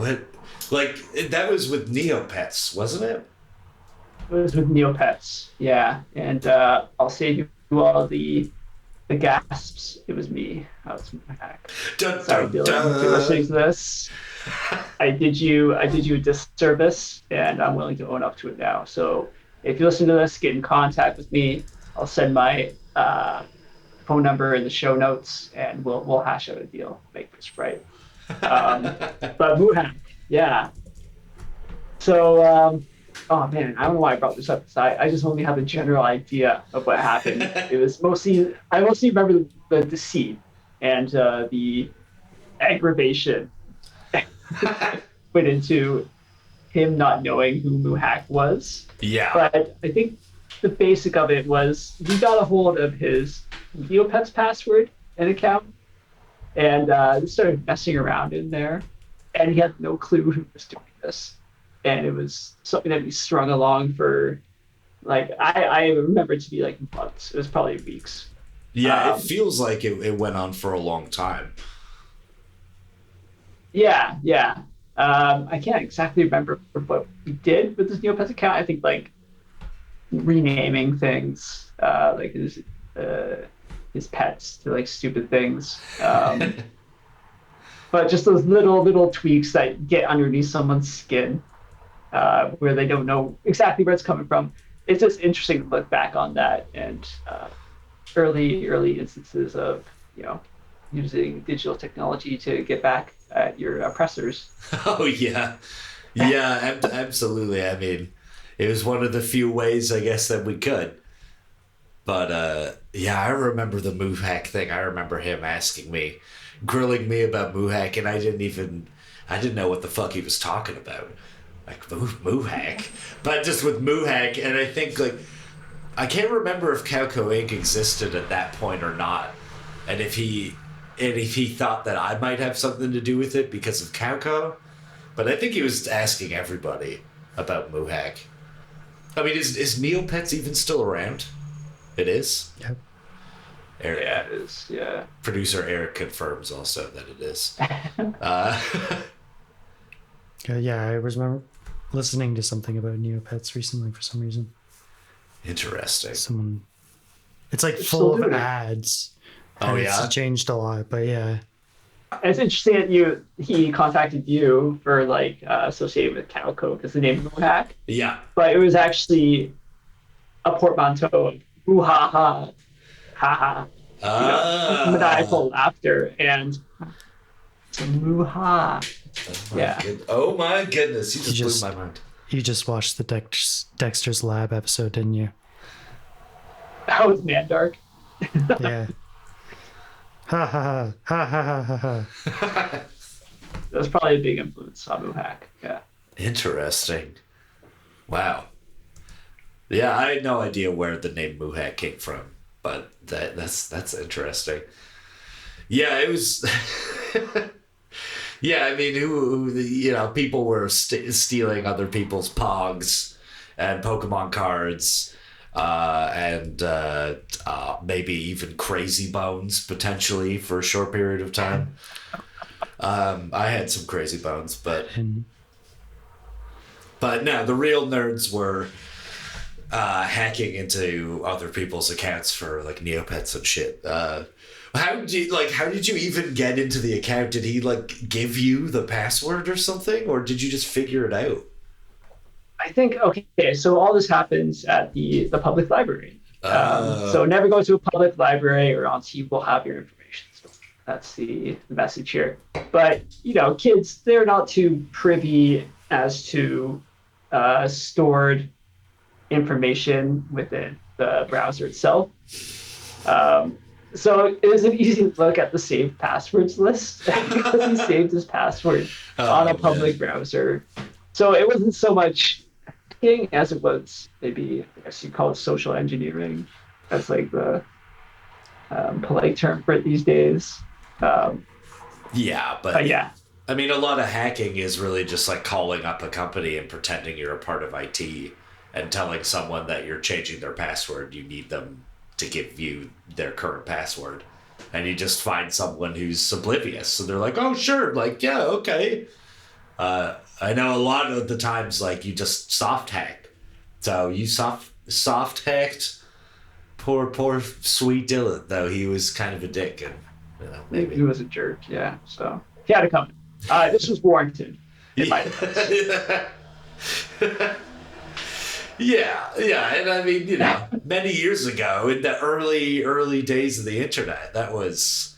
that was with Neopets, wasn't it? It was with Neopets, yeah. And I'll save you all the gasps. It was me. I was MooHack. Sorry, Dylan, if you're listening to this. I did you a disservice, and I'm willing to own up to it now. So if you listen to this, get in contact with me. I'll send my phone number in the show notes, and we'll hash out a deal, make this right. But MooHack, yeah. So, oh man, I don't know why I brought this up. I just only have a general idea of what happened. It was I mostly remember the deceit and the aggravation went into him not knowing who MooHack was. Yeah. But I think the basic of it was we got a hold of his Neopets password and account, and started messing around in there, and he had no clue who was doing this. And it was something that we strung along for, I remember it to be months. It was probably weeks. Yeah, it feels like it went on for a long time. Yeah. I can't exactly remember what we did with this Neopets account. I think renaming things, his pets to stupid things. But just those little tweaks that get underneath someone's skin, where they don't know exactly where it's coming from. It's just interesting to look back on that and early instances of using digital technology to get back at your oppressors. Oh yeah, absolutely. I mean, it was one of the few ways, I guess, that we could. But I remember the MooHack thing. I remember him grilling me about MooHack, and I didn't know what the fuck he was talking about. MooHack, but just with MooHack, and I think I can't remember if Cowco Inc. existed at that point or not, and if he thought that I might have something to do with it because of Cowco, but I think he was asking everybody about MooHack. I mean, is Neopets even still around? It is? Yep. Eric, Yeah, it is, yeah. Producer Eric confirms also that it is. I was listening to something about Neopets recently for some reason. Interesting. It's full of ads. Oh, yeah? It's changed a lot, but yeah. It's interesting that he contacted you for associated with Cowco because the name MooHack. Yeah. But it was actually a portmanteau of hoo-ha-ha, ha-ha, maniacal laughter, and moo-ha. Oh my goodness, you just blew my mind. You just watched the Dexter's Lab episode, didn't you? That was Mandark. Yeah. Ha ha ha ha ha ha. That was probably a big influence on MooHack. Yeah. Interesting. Wow. Yeah, I had no idea where the name MooHack came from, but that's interesting. Yeah, it was. Yeah, I mean, people were stealing other people's Pogs and Pokemon cards, and maybe even Crazy Bones potentially for a short period of time. I had some Crazy Bones, but no, the real nerds were hacking into other people's accounts for Neopets and shit. How did you even get into the account? Did he give you the password or something, or did you just figure it out? I think so all this happens at the public library. So never go to a public library or else you will have your information. So that's the message here. But kids, they're not too privy as to stored information within the browser itself. So it was an easy look at the saved passwords list because he saved his password on a public browser. So it wasn't so much hacking as it was maybe, I guess you call it social engineering. That's like the polite term for it these days. Yeah, but yeah. I mean, a lot of hacking is really just like calling up a company and pretending you're a part of IT and telling someone that you're changing their password. You need them to give you their current password. And you just find someone who's oblivious. So they're like, oh, sure. Like, yeah, okay. I know a lot of the times, like, you just soft hack. So you soft hacked poor sweet Dylan, though he was kind of a dick. And maybe He was a jerk, yeah. So he had to come. This was warranted. In my defense. Yeah, and I mean, many years ago, in the early days of the internet, that was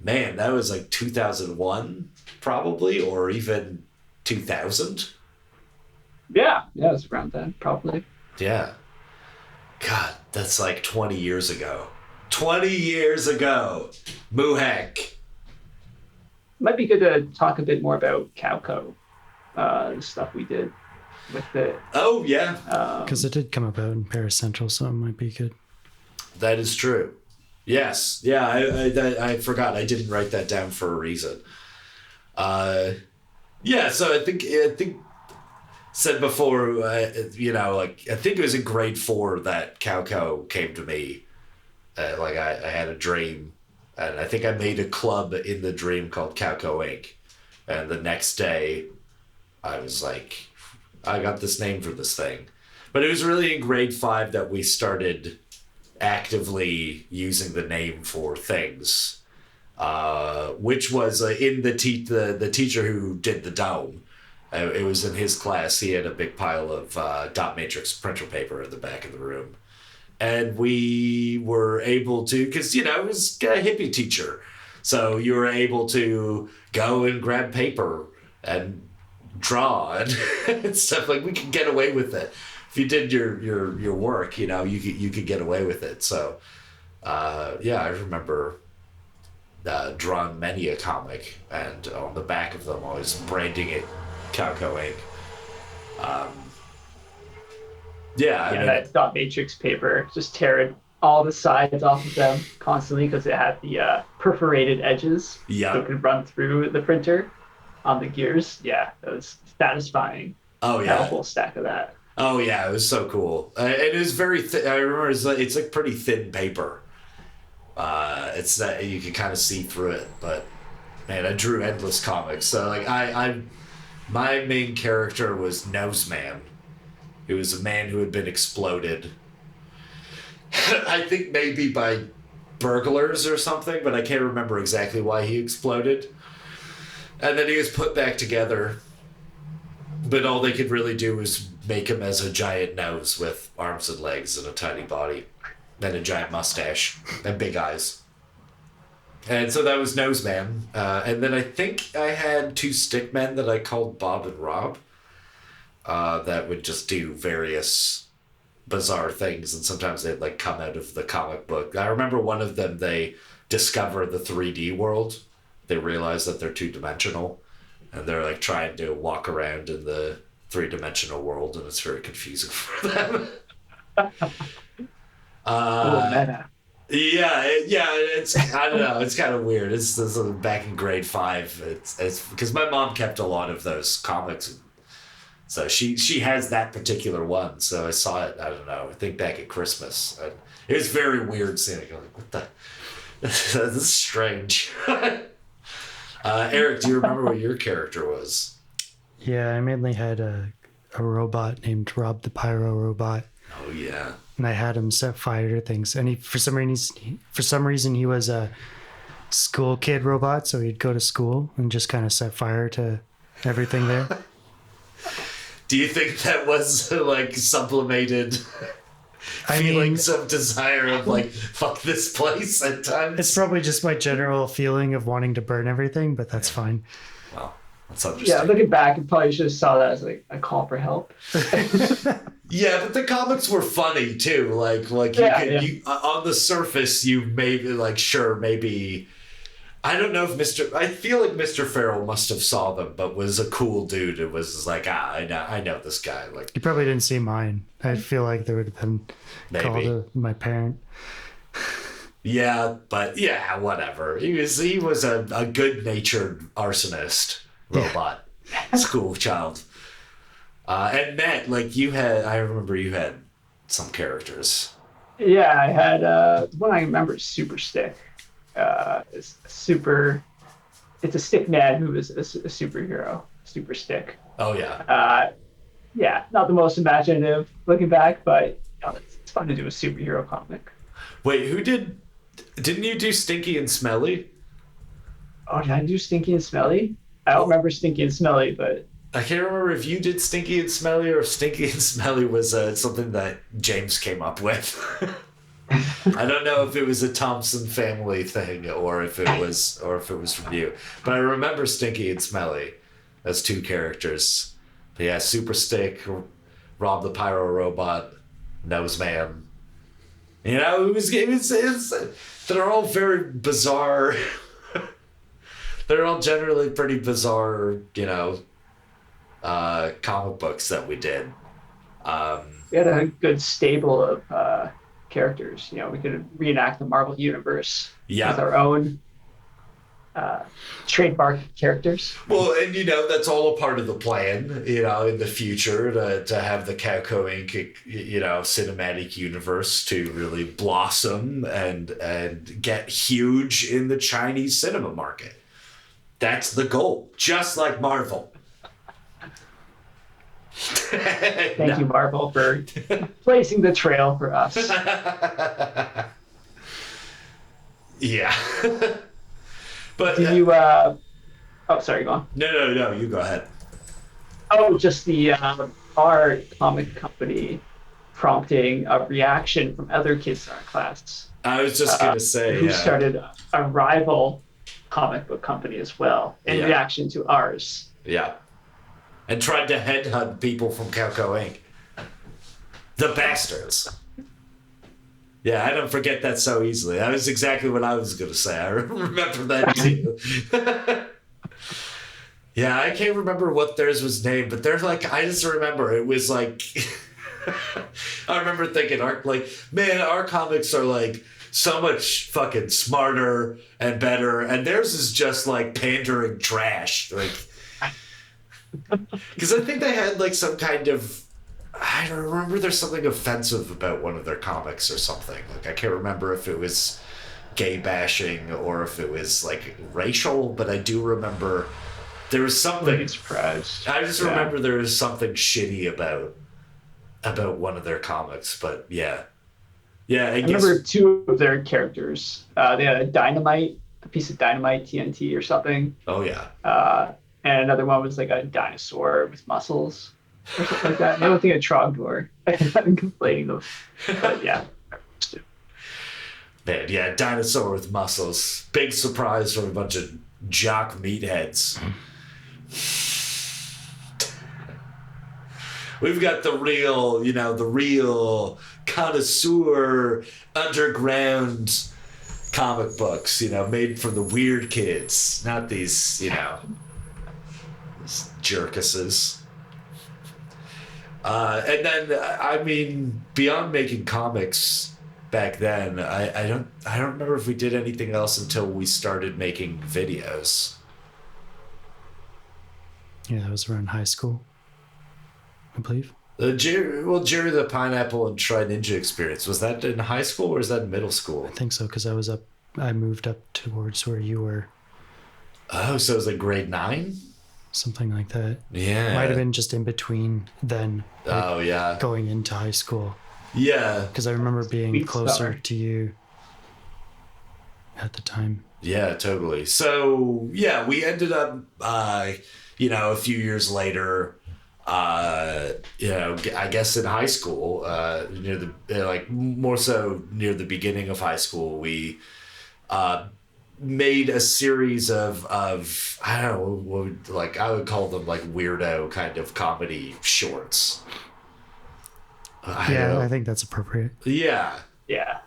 like 2001, probably, or even 2000. Yeah, it was around then, probably. Yeah. God, that's like 20 years ago. 20 years ago. Mooheck. Might be good to talk a bit more about Cowco, the stuff we did with it. Oh, yeah. Because it did come about in Paris Central, so it might be good. That is true. Yes. Yeah, I forgot. I didn't write that down for a reason. Yeah, so I think said before, I think it was in grade 4 that Cowco came to me. I had a dream, and I think I made a club in the dream called Cowco Inc. And the next day, I was like, I got this name for this thing. But it was really in grade 5 that we started actively using the name for things, which was in the teacher who did the dome. It was in his class. He had a big pile of dot matrix printer paper in the back of the room. And we were able to, because, it was a hippie teacher. So you were able to go and grab paper and draw and stuff. Like, we could get away with it. If you did your work, you could get away with it. So, I remember drawing many a comic, and on the back of them, I was branding it Cowco Inc. I mean, that dot matrix paper, just tearing all the sides off of them constantly because it had the perforated edges. Yeah. So it could run through the printer on the gears. Yeah, it was satisfying. Oh, yeah. Had a whole stack of that. Oh, yeah, it was so cool. And it was very thin. I remember it's like pretty thin paper. It's that you can kind of see through it, but man, I drew endless comics. So like my main character was Noseman. It was a man who had been exploded. I think maybe by burglars or something, but I can't remember exactly why he exploded. And then he was put back together, but all they could really do was make him as a giant nose with arms and legs and a tiny body and a giant mustache and big eyes. And so that was Noseman. And then I think I had 2 stickmen that I called Bob and Rob that would just do various bizarre things, and sometimes they'd like come out of the comic book. I remember one of them, they discover the 3D world. They realize that they're 2-dimensional, and they're like trying to walk around in the 3-dimensional world, and it's very confusing for them. Meta. Yeah, it's, I don't know, it's kind of weird. It's back in grade 5. It's because my mom kept a lot of those comics, so she has that particular one. So I saw it, I don't know, I think back at Christmas. It was very weird seeing it. Like, what the? This is strange. Eric, do you remember what your character was? Yeah, I mainly had a robot named Rob the Pyro Robot. Oh yeah. And I had him set fire to things. And he, for some reason, he was a school kid robot. So he'd go to school and just kind of set fire to everything there. Do you think that was like sublimated feelings of desire of like, fuck this place at times? It's probably just my general feeling of wanting to burn everything, but that's fine. Well, That's Yeah, understandable. looking back, I probably should have saw that as like a call for help. Yeah, but the comics were funny too. Like you Yeah, could yeah. you on the surface you maybe like sure maybe I don't know if I feel like Mr. Farrell must have saw them, but was a cool dude. It was like I know this guy like You probably didn't see mine. I feel like there would have been called maybe. my parent. Yeah, but yeah, whatever. He was a good natured arsonist robot school child. And Matt, like I remember you had some characters. Yeah, I had one I remember is Super Stick. It's super. It's a stick man who is a superhero. Super Stick. Oh yeah. Yeah, not the most imaginative looking back, but it's fun to do a superhero comic. Wait, didn't you do Stinky and Smelly? Oh, did I do Stinky and Smelly? I don't remember Stinky and Smelly, but I can't remember if you did Stinky and Smelly or if Stinky and Smelly was something that James came up with. I don't know if it was a Thompson family thing or if it was from you. But I remember Stinky and Smelly as two characters. But yeah, Super Stick, Rob the Pyro Robot, Nose Man. You know, they're all very bizarre. They're all generally pretty bizarre, comic books that we did. we had a good stable of characters. We could reenact the Marvel universe Yeah. with our own trademark characters. Well, and that's all a part of the plan, in the future to have the Cowco Inc. Cinematic universe to really blossom and get huge in the Chinese cinema market. That's the goal, just like Marvel. Thank you, Marvel, for blazing the trail for us. Yeah. But Did you? Oh, sorry, go on. no, you go ahead. Oh, just the our comic company prompting a reaction from other kids in our class I was just gonna say, who yeah. started a rival comic book company as well in Yeah. reaction to ours. Yeah. And tried to headhunt people from Cowco Inc. The bastards. Yeah, I don't forget that so easily. That was exactly what I was going to say. I remember that too. Yeah, I can't remember what theirs was named, but they're like, I just remember it was like, I remember thinking, our comics are like so much fucking smarter and better, and theirs is just like pandering trash. Like, because I think they had like some kind of, I don't remember, there's something offensive about one of their comics or something. Like, I can't remember if it was gay bashing or if it was like racial, but I do remember there was something. Surprised. I just remember there was something shitty about one of their comics, but yeah. Yeah, I remember two of their characters. They had a piece of dynamite, TNT or something. Oh yeah. And another one was like a dinosaur with muscles or something like that. I don't think a Trogdor. I'm complaining though. But yeah. Man, yeah, dinosaur with muscles. Big surprise from a bunch of jock meatheads. We've got the real connoisseur underground comic books, made for the weird kids, not these, jerkuses. And then, I mean, beyond making comics back then, I don't remember if we did anything else until we started making videos. Yeah, that was around high school, I believe. Jerry the Pineapple and Try Ninja Experience, was that in high school or was that in middle school? I think so, because I moved up towards where you were. Oh, so it was like grade 9? Something like that. Yeah. Might have been just in between then. Oh, yeah. Going into high school. Yeah. Because I remember being Sweet closer summer. to you at the time. Yeah, totally. So, yeah, we ended up, a few years later, I guess in high school, more so near the beginning of high school, we made a series of I don't know, like I would call them like weirdo kind of comedy shorts. I think that's appropriate. Yeah. Yeah.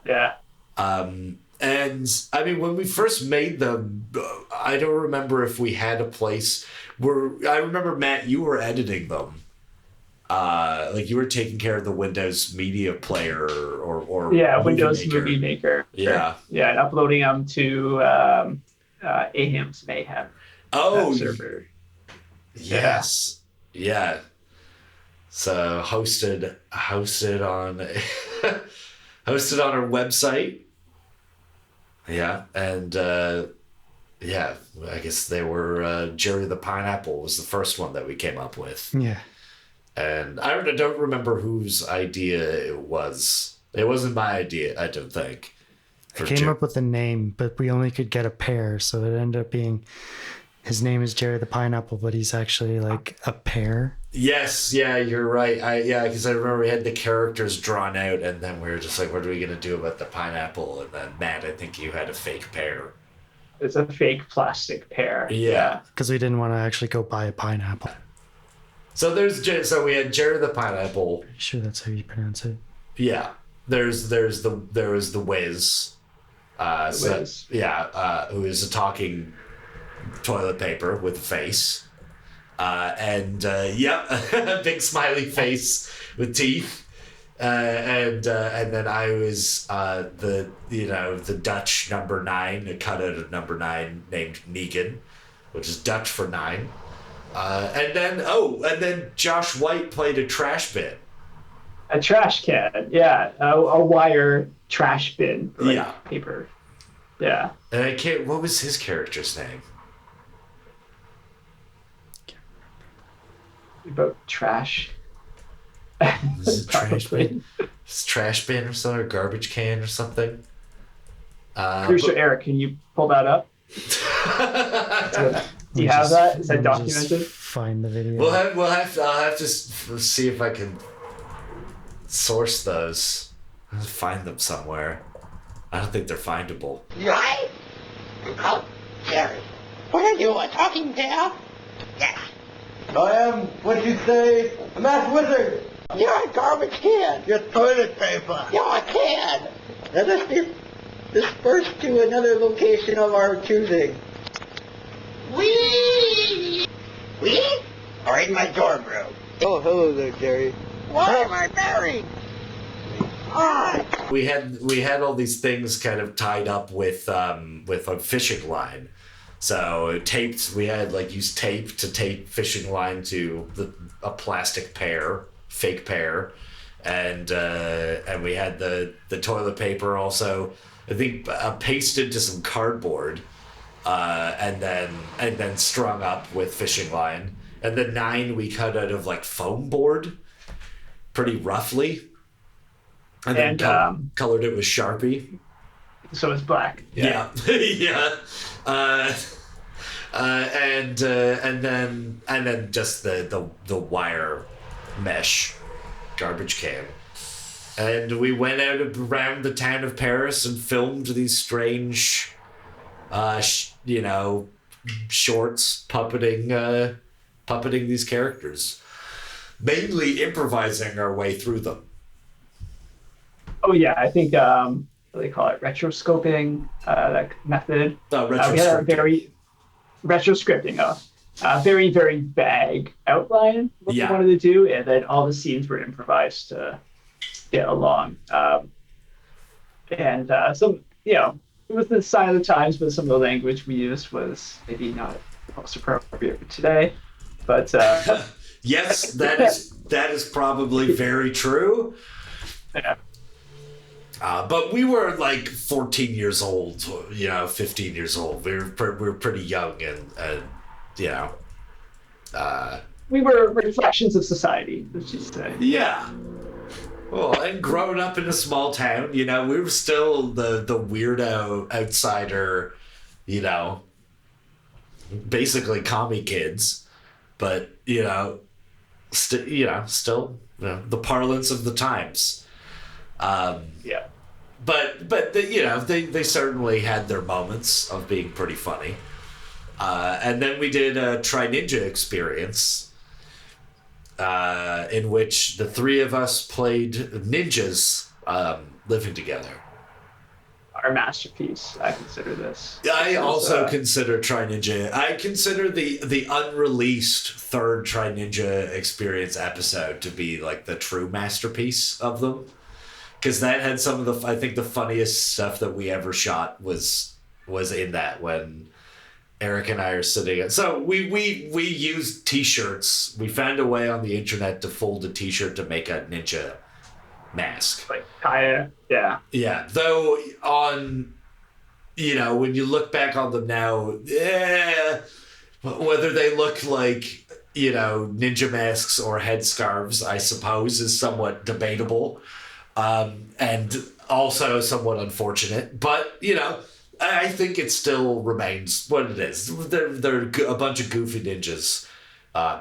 And I mean, when we first made them, I don't remember if we had a place where I remember, Matt, you were editing them. Like you were taking care of the Windows Media Player or Windows Movie Maker. Yeah. Yeah, and uploading them to Aham's Mayhem server. Yes. Yeah. So hosted on hosted on our website. Yeah, and I guess they were Jerry the Pineapple was the first one that we came up with. Yeah. And I don't remember whose idea it was. It wasn't my idea, I don't think. I came up with a name, but we only could get a pair, so it ended up being his name is Jerry the Pineapple, but he's actually like a pear. Yes, yeah, you're right. Because I remember we had the characters drawn out, and then we were just like, what are we going to do about the pineapple? And then, Matt, I think you had a fake pear. It's a fake plastic pear. Yeah. Because we didn't want to actually go buy a pineapple. So we had Jerry the Pineapple. Sure, that's how you pronounce it. Yeah. There was the Wiz. Wiz. Who is a talking toilet paper with a face. A big smiley face with teeth. And then I was the Dutch number 9, a cutout of number 9 named Negan, which is Dutch for 9. And then Josh White played a trash bin. A trash can, yeah. A wire trash bin for paper. Yeah. And what was his character's name? About trash. Is it trash bin? It's trash bin or something, or garbage can or something. Producer Eric, can you pull that up? Do you have that? Is that documented? Find the video. I'll have to see if I can source those. I'll find them somewhere. I don't think they're findable. Right? Oh, Jerry. What are you, a talking tail? Yeah. I am, what'd you say, a math wizard. You're a garbage can. You're toilet paper. You're a can. Let us be dispersed to another location of our choosing. Wee! Wee? Or in my dorm room. Oh, hello there, Jerry. Why am I buried? Ah! We had all these things kind of tied up with a fishing line. So we had used tape to tape fishing line to a plastic pear, fake pear, and we had the toilet paper also. I think pasted to some cardboard, and then strung up with fishing line. And the 9 we cut out of foam board, pretty roughly, and then colored it with Sharpie. So it's black. Yeah. Yeah. And then just the wire mesh garbage can. And we went out around the town of Paris and filmed these strange shorts puppeting these characters. Mainly improvising our way through them. Oh yeah, I think what do they call it? Retroscoping, that method. Retroscripting. We had a very retroscripting, very, very vague outline what we wanted to do, and then all the scenes were improvised to get along. And some, it was the sign of the times, but some of the language we used was maybe not most appropriate for today. But yes, that is probably very true. Yeah. But we were 14 years old, 15 years old. We were pretty young, and we were reflections of society, let's just say. Yeah. Well, and growing up in a small town, we were still the weirdo outsider, basically commie kids, but still the parlance of the times. Yeah. but they certainly had their moments of being pretty funny. And then we did a Try Ninja experience, in which the three of us played ninjas living together. Our masterpiece, I consider this. I also consider Try Ninja. I consider the unreleased third Try Ninja experience episode to be like the true masterpiece of them, because that had some of I think the funniest stuff that we ever shot was in that, when Eric and I are sitting. So we used T-shirts. We found a way on the internet to fold a T-shirt to make a ninja mask. Like Kaya, yeah. Yeah, though when you look back on them now, whether they look like, ninja masks or headscarves, I suppose, is somewhat debatable, and also somewhat unfortunate. But, I think it still remains what it is. They're a bunch of goofy ninjas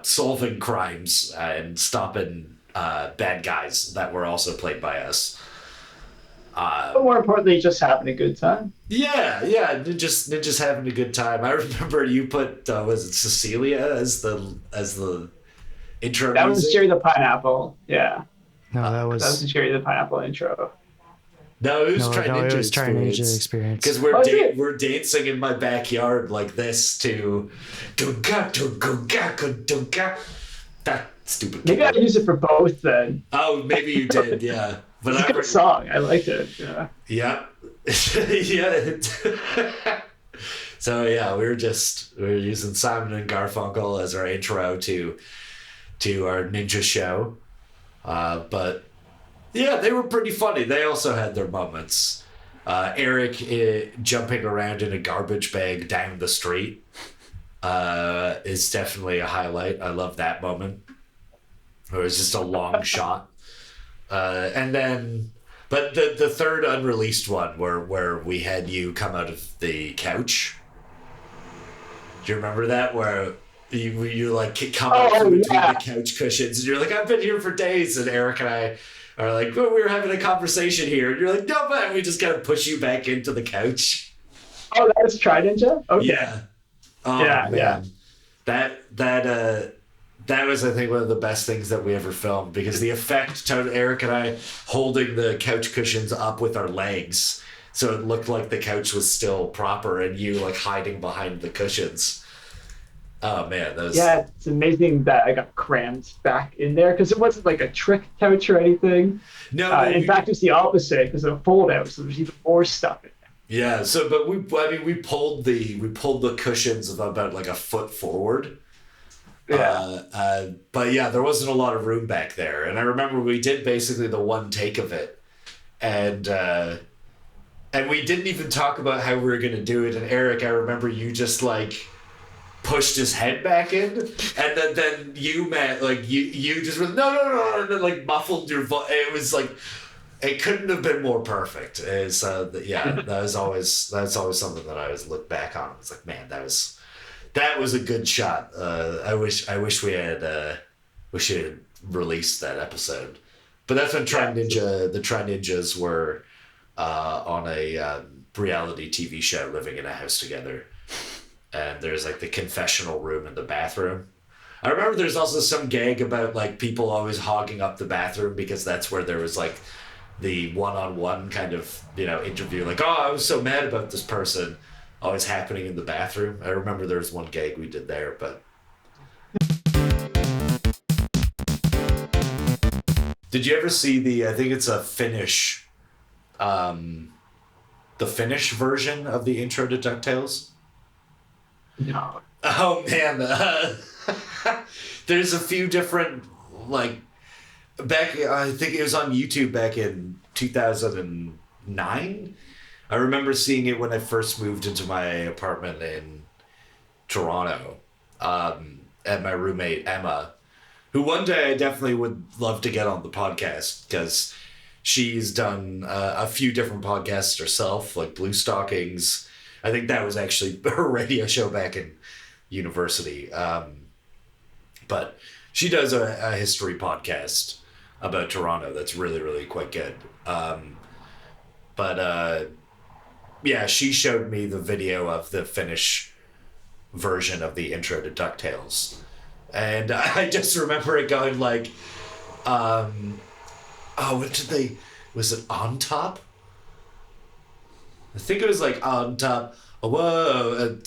solving crimes and stopping bad guys that were also played by us. But more importantly, just having a good time. Yeah, ninjas having a good time. I remember you put was it Cecilia as the intro? That music? was Jerry the Pineapple. Yeah, No, that that was was the Jerry the Pineapple intro. No, it was Try Ninja it was Try Ninja experience. Because we're dancing in my backyard like this to dunga dunga dunga. That stupid. Maybe I use it for both then. Oh, maybe you did, yeah. But It's a good song. I liked it. Yeah. Yeah. Yeah. So yeah, we were using Simon and Garfunkel as our intro to our ninja show. But yeah, they were pretty funny. They also had their moments. Eric jumping around in a garbage bag down the street is definitely a highlight. I love that moment. It was just a long shot. And then, but the third unreleased one where we had you come out of the couch. Do you remember that? Where you like come out from between the couch cushions and you're like, I've been here for days. And Eric and I are like, well, we were having a conversation here. And you're like, no, man, we just gotta push you back into the couch. Oh, that was Try Ninja? Okay. Yeah. Oh, Yeah, man. That was, I think, one of the best things that we ever filmed, because the effect to Eric and I holding the couch cushions up with our legs so it looked like the couch was still proper, and you like hiding behind the cushions. Oh man, that was... Yeah, it's amazing that I got crammed back in there, because it wasn't like a trick couch or anything. No, in fact, it's the opposite, because of a fold out, so there's even more stuff in there. Yeah, so but we pulled the cushions about like a foot forward. Yeah. But yeah, there wasn't a lot of room back there, and I remember we did basically the one take of it, and we didn't even talk about how we were gonna do it. And Eric, I remember you just like pushed his head back in, and then you met like you just went no, and then like muffled your voice. It was like it couldn't have been more perfect. That's always something that I always look back on. It's like, man, that was a good shot. I wish we had released that episode. But that's when the Try Ninjas were on a reality TV show, living in a house together. And there's like the confessional room in the bathroom. I remember there's also some gag about like people always hogging up the bathroom, because that's where there was like the one-on-one kind of, interview. Like, oh, I was so mad about this person. Always happening in the bathroom. I remember there was one gag we did there, but... Did you ever see I think it's a Finnish, the Finnish version of the intro to DuckTales? No. Oh, man. There's a few different, like, I think it was on YouTube back in 2009. I remember seeing it when I first moved into my apartment in Toronto, and my roommate Emma, who one day I definitely would love to get on the podcast, because she's done a few different podcasts herself, like Blue Stockings. I think that was actually her radio show back in university. But she does a history podcast about Toronto that's really, really quite good. But yeah, she showed me the video of the Finnish version of the intro to DuckTales. And I just remember it going like, what did they, was it On Top? I think it was like On Top, whoa, and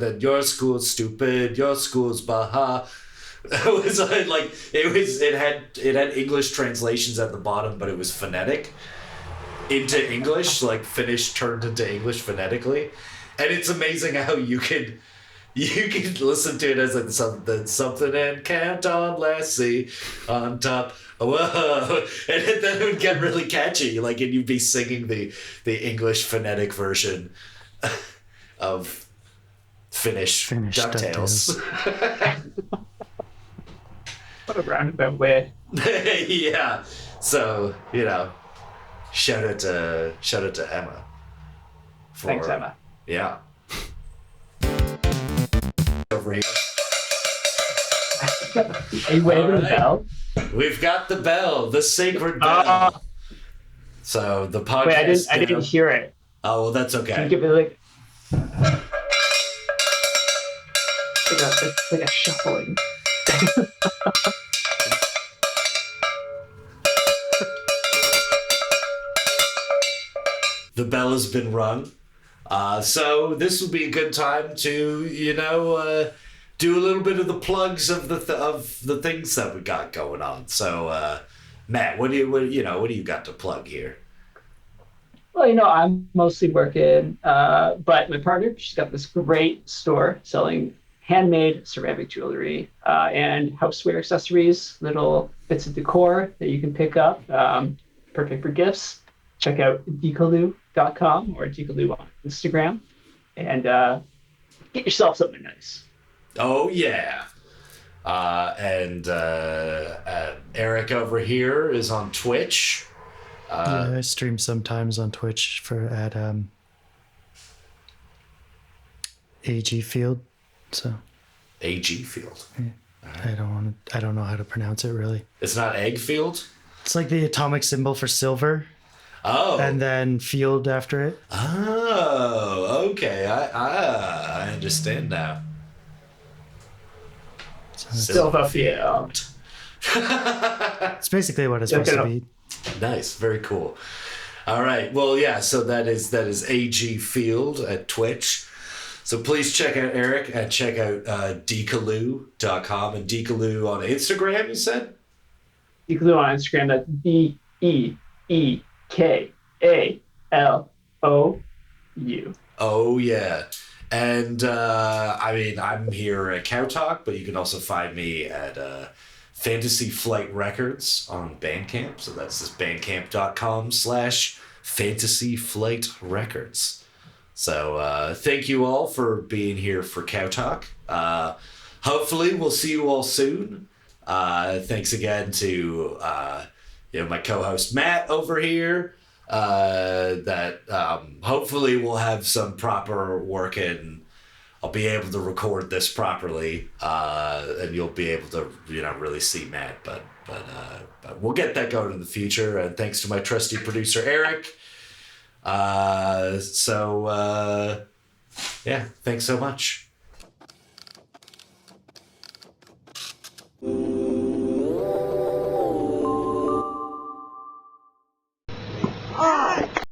then your school's stupid, your school's baha. It was like it had English translations at the bottom, but it was phonetic into English, like Finnish turned into English phonetically, and it's amazing how you can listen to it as like something and count on Lassie on top. Whoa, and then it would get really catchy, like, and you'd be singing the English phonetic version of Finnish DuckTales. What a roundabout way. Yeah. So, shout out to Emma. Thanks, Emma. Yeah. Over here. Are you waving the bell? We've got the bell, the sacred bell. So the podcast. Wait, I didn't hear it. Oh, well, that's okay. Can you give me like it's like a shuffling. The bell has been rung. So this would be a good time to, do a little bit of the plugs of the things that we got going on. So, Matt, what do you got to plug here? Well, I'm mostly working, but my partner, she's got this great store selling handmade ceramic jewelry and houseware accessories, little bits of decor that you can pick up, perfect for gifts. Check out dekaloo.com or dekaloo on Instagram and get yourself something nice. Oh, yeah. And Eric over here is on Twitch. Yeah, I stream sometimes on Twitch at AG Field. So AG Field. Yeah. I don't know how to pronounce it really. It's not Egg Field? It's like the atomic symbol for silver. Oh. And then field after it. Oh, okay. I understand now. Silver Field. It's basically what it's supposed to be. Nice. Very cool. All right. Well, yeah, so that is AG Field at Twitch. So please check out Eric and check out dekaloo.com and Dekaloo on Instagram, you said? Dekaloo on Instagram, that's DEEKALOU. Oh, yeah. And, I'm here at Cow Talk, but you can also find me at Fantasy Flight Records on Bandcamp. So that's just bandcamp.com/Fantasy Flight Records. So thank you all for being here for Cow Talk. Hopefully we'll see you all soon. Thanks again to my co-host Matt over here. Hopefully we'll have some proper work and I'll be able to record this properly, and you'll be able to really see Matt. But we'll get that going in the future. And thanks to my trusty producer Eric. Thanks so much.